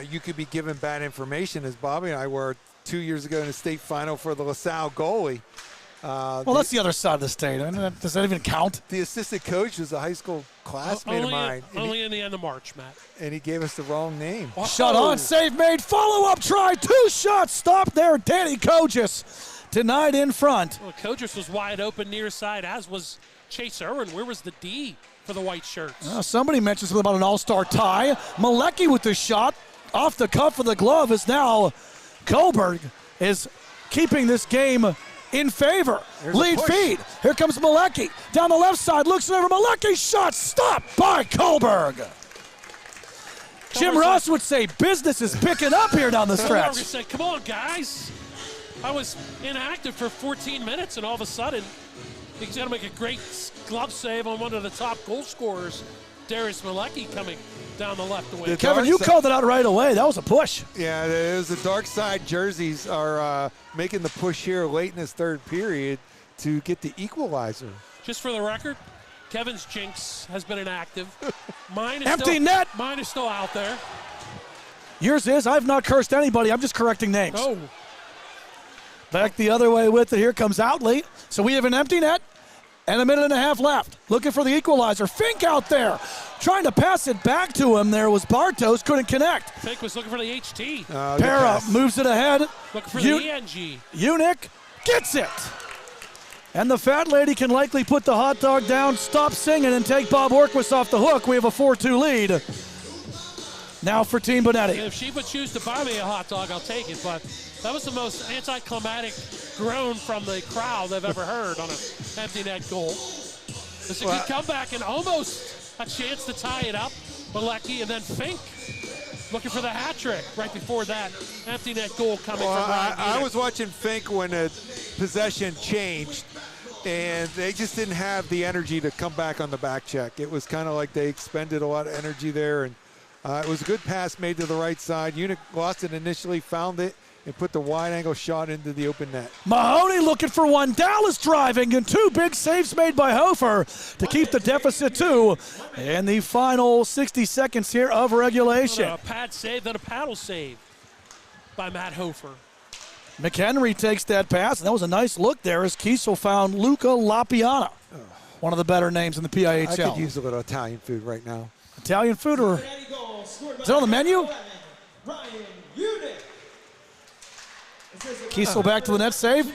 you could be given bad information, as Bobby and I were 2 years ago in the state final for the LaSalle goalie. Well, that's the other side of the state. I mean, does that even count? The assistant coach was a high school classmate of mine. Only in the end of March, Matt. And he gave us the wrong name. Shot on, save made, follow-up try, 2 shots, stop there. Danny Kogis denied in front. Well, Kogis was wide open near side, as was Chase Irwin. Where was the D for the white shirts? Somebody mentioned something about an all-star tie. Malecki with the shot off the cuff of the glove is now Kohlberg is keeping this game in favor. Lead feed. Here comes Malecki. Down the left side, looks over. Malecki shot stopped by Kohlberg. Jim Ross would say business is picking up here down the stretch. Kohlberg said, come on, guys. I was inactive for 14 minutes, and all of a sudden, he's going to make a great glove save on one of the top goal scorers, Darius Malecki, coming down the left away. Kevin, you called it out right away. That was a push. Yeah, it was the dark side jerseys are making the push here late in this third period to get the equalizer. Just for the record, Kevin's jinx has been inactive. Mine is Empty net. Mine is still out there. Yours is. I've not cursed anybody. I'm just correcting names. Oh. Back the other way with it. Here comes Outley. So we have an empty net and a minute and a half left. Looking for the equalizer. Fink out there. Trying to pass it back to him. There was Bartos. Couldn't connect. Fink was looking for the HT. Para moves it ahead. Looking for the ENG. Unick gets it. And the fat lady can likely put the hot dog down, stop singing, and take Bob Orquist off the hook. We have a 4-2 lead. Now for Team Bonetti. If she would choose to buy me a hot dog, I'll take it. But that was the most anticlimactic groan from the crowd I've ever heard on an empty net goal. It's a good comeback and almost a chance to tie it up. Malecki and then Fink looking for the hat trick right before that empty net goal coming from Ryan. I was watching Fink when the possession changed, and they just didn't have the energy to come back on the back check. It was kind of like they expended a lot of energy there, and it was a good pass made to the right side. Unick lost it initially, found it, and put the wide-angle shot into the open net. Mahoney looking for one. Dallas driving, and 2 big saves made by Hofer to keep the deficit 2 in the final 60 seconds here of regulation. A pad save, then a paddle save by Matt Hofer. McHenry takes that pass, and that was a nice look there as Kiesel found Luca Lapiana, one of the better names in the PIHL. I could use a little Italian food right now. Italian food, or is it on the menu? Kiesel back to the net save.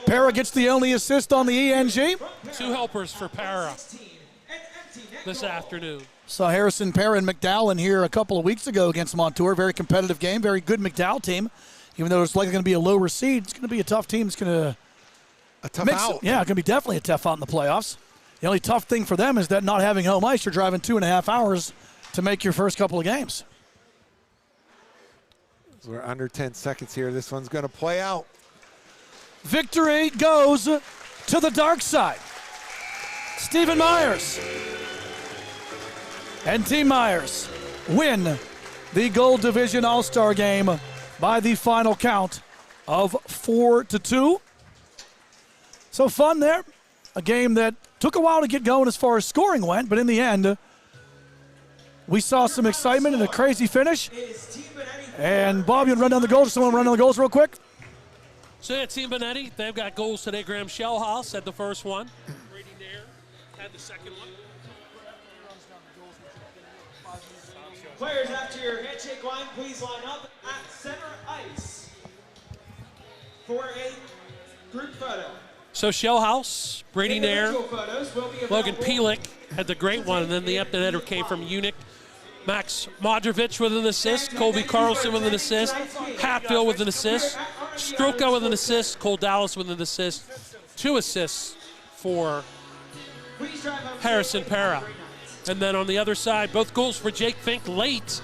Para gets the only assist on the ENG. 2 helpers for Para this afternoon. Saw Harrison, Para, and McDowell here a couple of weeks ago against Montour. Very competitive game, very good McDowell team. Even though it's likely going to be a lower seed, it's going to be a tough team. It's going to a tough out. Yeah, it's going to be definitely a tough out in the playoffs. The only tough thing for them is that not having home ice, you're driving 2.5 hours to make your first couple of games. We're under 10 seconds here. This one's going to play out. Victory goes to the dark side. Stephen Myers and Team Myers win the Gold Division All-Star Game by the final count of 4-2. So fun there. A game that took a while to get going as far as scoring went, but in the end, we saw some excitement and a crazy finish. And Bob, you want to run down the goals? Someone run down the goals real quick? So yeah, Team Bonetti, they've got goals today. Graham Shellhouse had the first one. Brady Nair had the second one. Players, after your handshake line, please line up at center ice for a group photo. So Shellhouse, Brady Nair, Logan Pelick had the great one, and then the empty netter came from Unick. Max Modrovic with an assist, Colby Carlson with an assist, Hatfield with an assist, Stroka with an assist, Cole Dallas with an assist. 2 assists for Harrison Para. And then on the other side, both goals for Jake Fink late.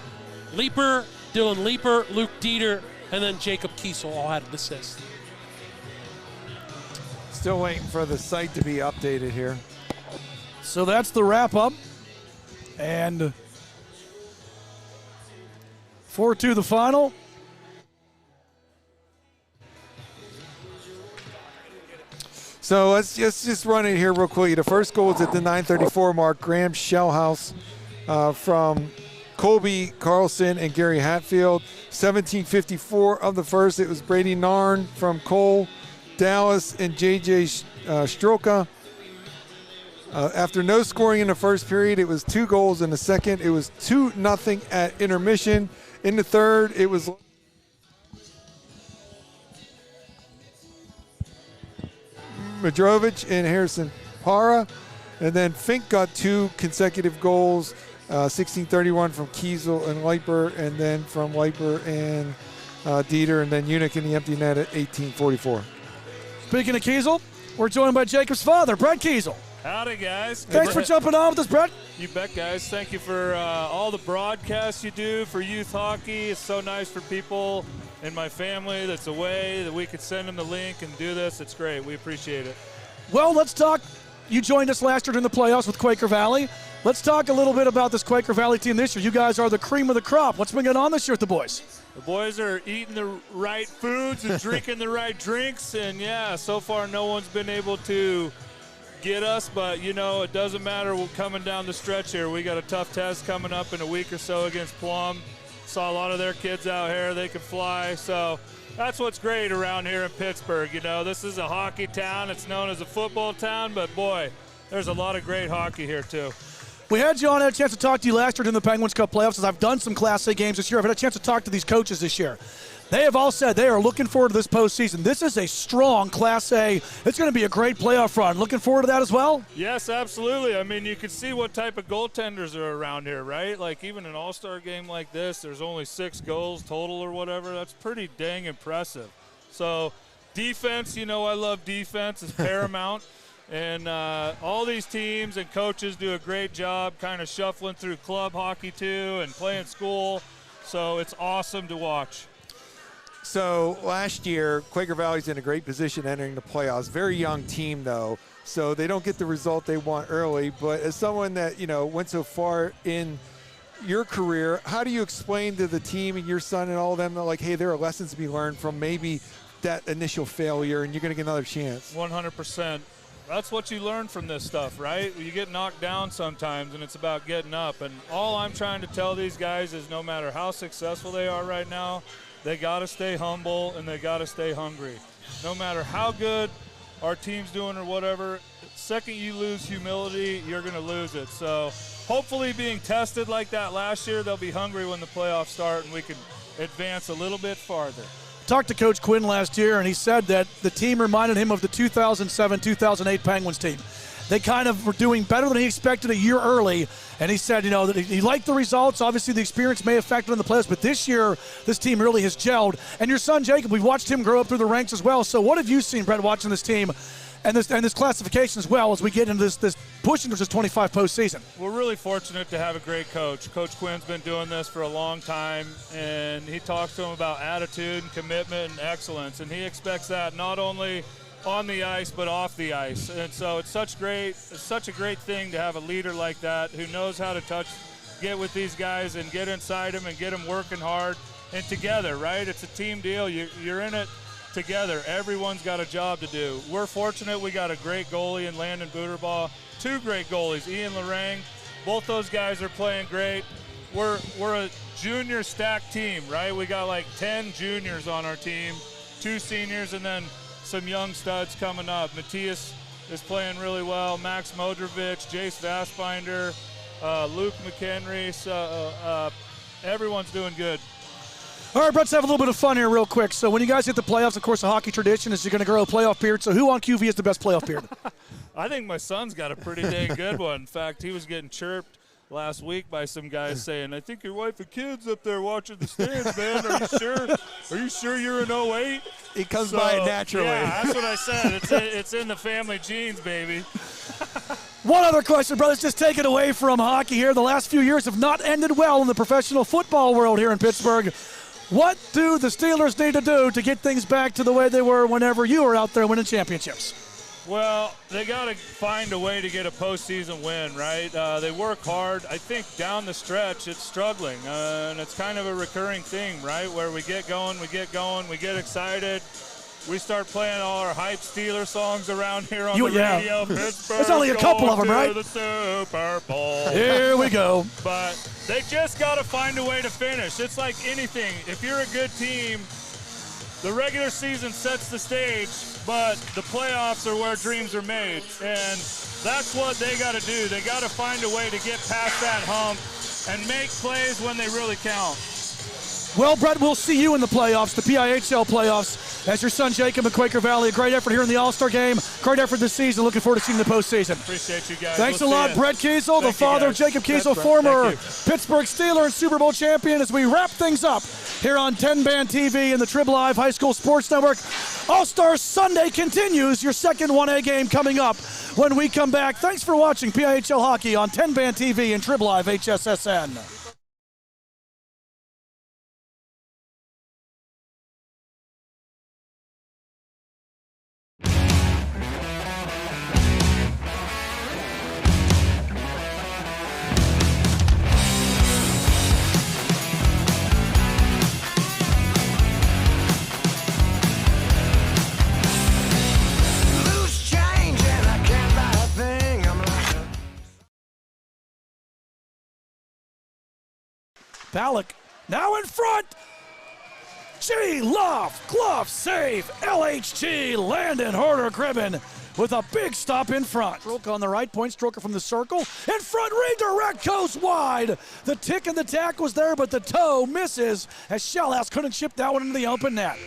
Leeper, Dylan Leeper, Luke Dieter, and then Jacob Kiesel all had an assist. Still waiting for the site to be updated here. So that's the wrap-up. And 4-2 the final. So let's just run it here real quickly. The first goal was at the 9:34 mark. Graham Shellhouse from Colby Carlson and Gary Hatfield. 17:54 of the first, it was Brady Narn from Cole Dallas and J.J. Stroka. After no scoring in the first period, it was 2 goals in the second. It was 2-0 at intermission. In the third, it was Madrovich and Harrison Para. And then Fink got 2 consecutive goals, 16:31 from Kiesel and Leiper, and then from Leiper and Dieter, and then Unick in the empty net at 18:44. Speaking of Kiesel, we're joined by Jacob's father, Brett Kiesel. Howdy, guys. Thanks for jumping on with us, Brett. You bet, guys. Thank you for all the broadcasts you do for youth hockey. It's so nice for people in my family that's away that we could send them the link and do this. It's great. We appreciate it. Well, let's talk. You joined us last year in the playoffs with Quaker Valley. Let's talk a little bit about this Quaker Valley team this year. You guys are the cream of the crop. What's been going on this year with the boys? The boys are eating the right foods and drinking the right drinks. And, yeah, so far no one's been able to get us, but you know it doesn't matter. We're coming down the stretch here. We got a tough test coming up in a week or so against Plum. Saw a lot of their kids out here. They can fly, so that's what's great around here in Pittsburgh. You know, this is a hockey town. It's known as a football town, but boy, there's a lot of great hockey here too. We had you on, had a chance to talk to you last year in the Penguins Cup playoffs. As I've done some Class A games this year, I've had a chance to talk to these coaches this year. They have all said they are looking forward to this postseason. This is a strong Class A. It's going to be a great playoff run. Looking forward to that as well? Yes, absolutely. I mean, you can see what type of goaltenders are around here, right? Like even an all-star game like this, there's only 6 goals total or whatever. That's pretty dang impressive. So defense, you know I love defense. It's paramount. And all these teams and coaches do a great job kind of shuffling through club hockey too and playing school. So it's awesome to watch. So last year, Quaker Valley's in a great position entering the playoffs. Very young team, though, so they don't get the result they want early. But as someone that, you know, went so far in your career, how do you explain to the team and your son and all of them that, like, hey, there are lessons to be learned from maybe that initial failure, and you're going to get another chance? 100%. That's what you learn from this stuff, right? You get knocked down sometimes, and it's about getting up. And all I'm trying to tell these guys is no matter how successful they are right now, they got to stay humble and they got to stay hungry. No matter how good our team's doing or whatever, the second you lose humility, you're going to lose it. So hopefully being tested like that last year, they'll be hungry when the playoffs start and we can advance a little bit farther. Talked to Coach Quinn last year, and he said that the team reminded him of the 2007-2008 Penguins team. They kind of were doing better than he expected a year early, and he said, you know, that he liked the results. Obviously, the experience may have factored in the playoffs, but this year, this team really has gelled. And your son, Jacob, we've watched him grow up through the ranks as well. So what have you seen, Brett, watching this team and this classification as well as we get into this push into this 25 postseason? We're really fortunate to have a great coach. Coach Quinn's been doing this for a long time, and he talks to them about attitude and commitment and excellence, and he expects that not only on the ice but off the ice. And so it's such a great thing to have a leader like that who knows how to get with these guys and get inside them and get them working hard and together, right? It's a team deal. You're in it together. Everyone's got a job to do. We're fortunate we got a great goalie in Landon Booterbaugh, 2 great goalies, Ian Lorang. Both those guys are playing great. We're a junior stacked team, right? We got like 10 juniors on our team, 2 seniors, and then some young studs coming up. Matthias is playing really well. Max Modrovich, Jace Vassbinder, Luke McHenry. So everyone's doing good. All right, let's have a little bit of fun here real quick. So when you guys hit the playoffs, of course, the hockey tradition is you're going to grow a playoff beard. So who on QV is the best playoff beard? I think my son's got a pretty dang good one. In fact, he was getting chirped last week by some guys saying, I think your wife and kids up there watching the stands, man. Are you sure? Are you sure you're an 08? It comes by it naturally. Yeah, that's what I said. It's in the family genes, baby. One other question, brothers, just take it away from hockey here. The last few years have not ended well in the professional football world here in Pittsburgh. What do the Steelers need to do to get things back to the way they were whenever you were out there winning championships? Well, they got to find a way to get a postseason win, right? They work hard. I think down the stretch it's struggling, and it's kind of a recurring thing, right? Where we get going, we get excited, we start playing all our hype Steeler songs around here on the Yeah. radio. Pittsburgh There's only a couple of them, going right? to the Super Bowl. Here we go. But they just got to find a way to finish. It's like anything. If you're a good team, the regular season sets the stage, but the playoffs are where dreams are made. And that's what they got to do. They got to find a way to get past that hump and make plays when they really count. Well, Brett, we'll see you in the playoffs, the PIHL playoffs, as your son Jacob in Quaker Valley. A great effort here in the All-Star game. Great effort this season. Looking forward to seeing the postseason. Appreciate you guys. Thanks We'll a lot, see ya. Brett Kiesel, the Thank you, father of guys. Jacob Kiesel, Thanks, Brett. former Thank Pittsburgh Steeler and Super Bowl champion, as we wrap things up here on 10 Band TV and the Trib Live High School Sports Network. All-Star Sunday continues. Your second 1A game coming up when we come back. Thanks for watching PIHL Hockey on 10 Band TV and Trib Live HSSN. Loose change and I can't buy a thing. I'm like Palick now in front. G Love, glove save. LHG, Landon Horder Gribben with a big stop in front. Stroke on the right, point stroker from the circle. In front, redirect goes wide. The tick and the tack was there, but the toe misses as Shellhouse couldn't chip that one into the open net.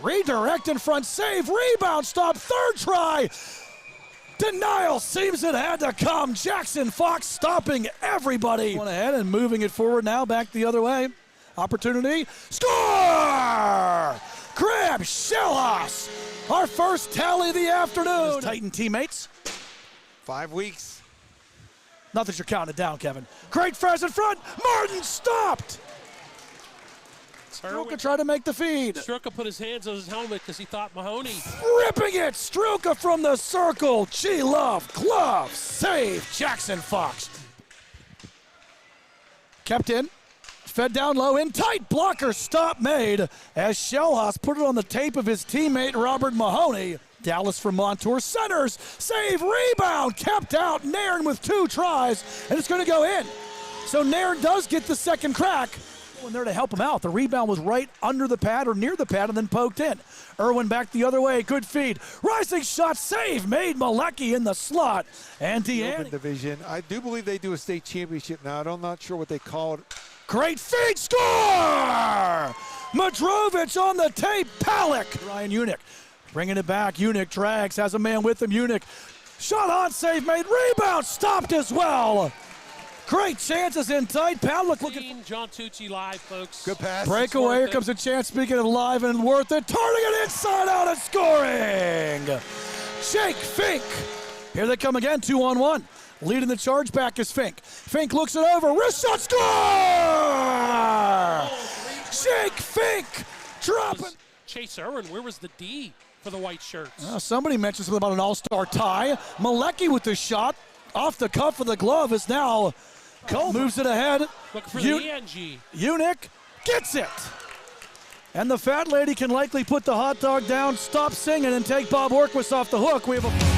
Redirect in front, save, rebound, stop, third try. Denial seems it had to come. Jackson Fox stopping everybody. Went ahead and moving it forward now, back the other way. Opportunity, score! Grab Shellhouse. Our first tally of the afternoon. Titan teammates. 5 weeks. Not that you're counting it down, Kevin. Great Frez in front. Martin stopped. Struka tried to make the feed. Struka put his hands on his helmet because he thought Mahoney. Ripping it. Struka from the circle. G-Love. Glove. Save. Jackson Fox. Kept in. Fed down low in tight. Blocker stop made as Shellhouse put it on the tape of his teammate Robert Mahoney. Dallas from Montour centers. Save. Rebound. Kept out. Nairn with 2 tries. And it's going to go in. So Nairn does get the second crack. When there to help him out. The rebound was right under the pad or near the pad and then poked in. Irwin back the other way. Good feed. Rising shot save made Malecki in the slot. And Open Deanne. division. I do believe they do a state championship now. I'm not sure what they call it. Great feed. Score! Madrovich on the tape. Palick. Ryan Unick bringing it back. Unick drags. Has a man with him. Unick. Shot on save made. Rebound stopped as well. Great chances in tight. Palick looking. John Tucci live, folks. Good pass. Breakaway, here comes a chance, speaking of live and worth it. Turning it inside out and scoring. Jake Fink. Here they come again, 2-on-1. Leading the charge back is Fink. Fink looks it over, wrist shot, score! Jake Fink dropping. Chase Irwin, where was the D for the white shirts? Somebody mentioned something about an all-star tie. Malecki with the shot. Off the cuff of the glove is now Cole. Moves it ahead. Looking for the ENG. Unick gets it. And the fat lady can likely put the hot dog down, stop singing, and take Bob Orquist off the hook. We have a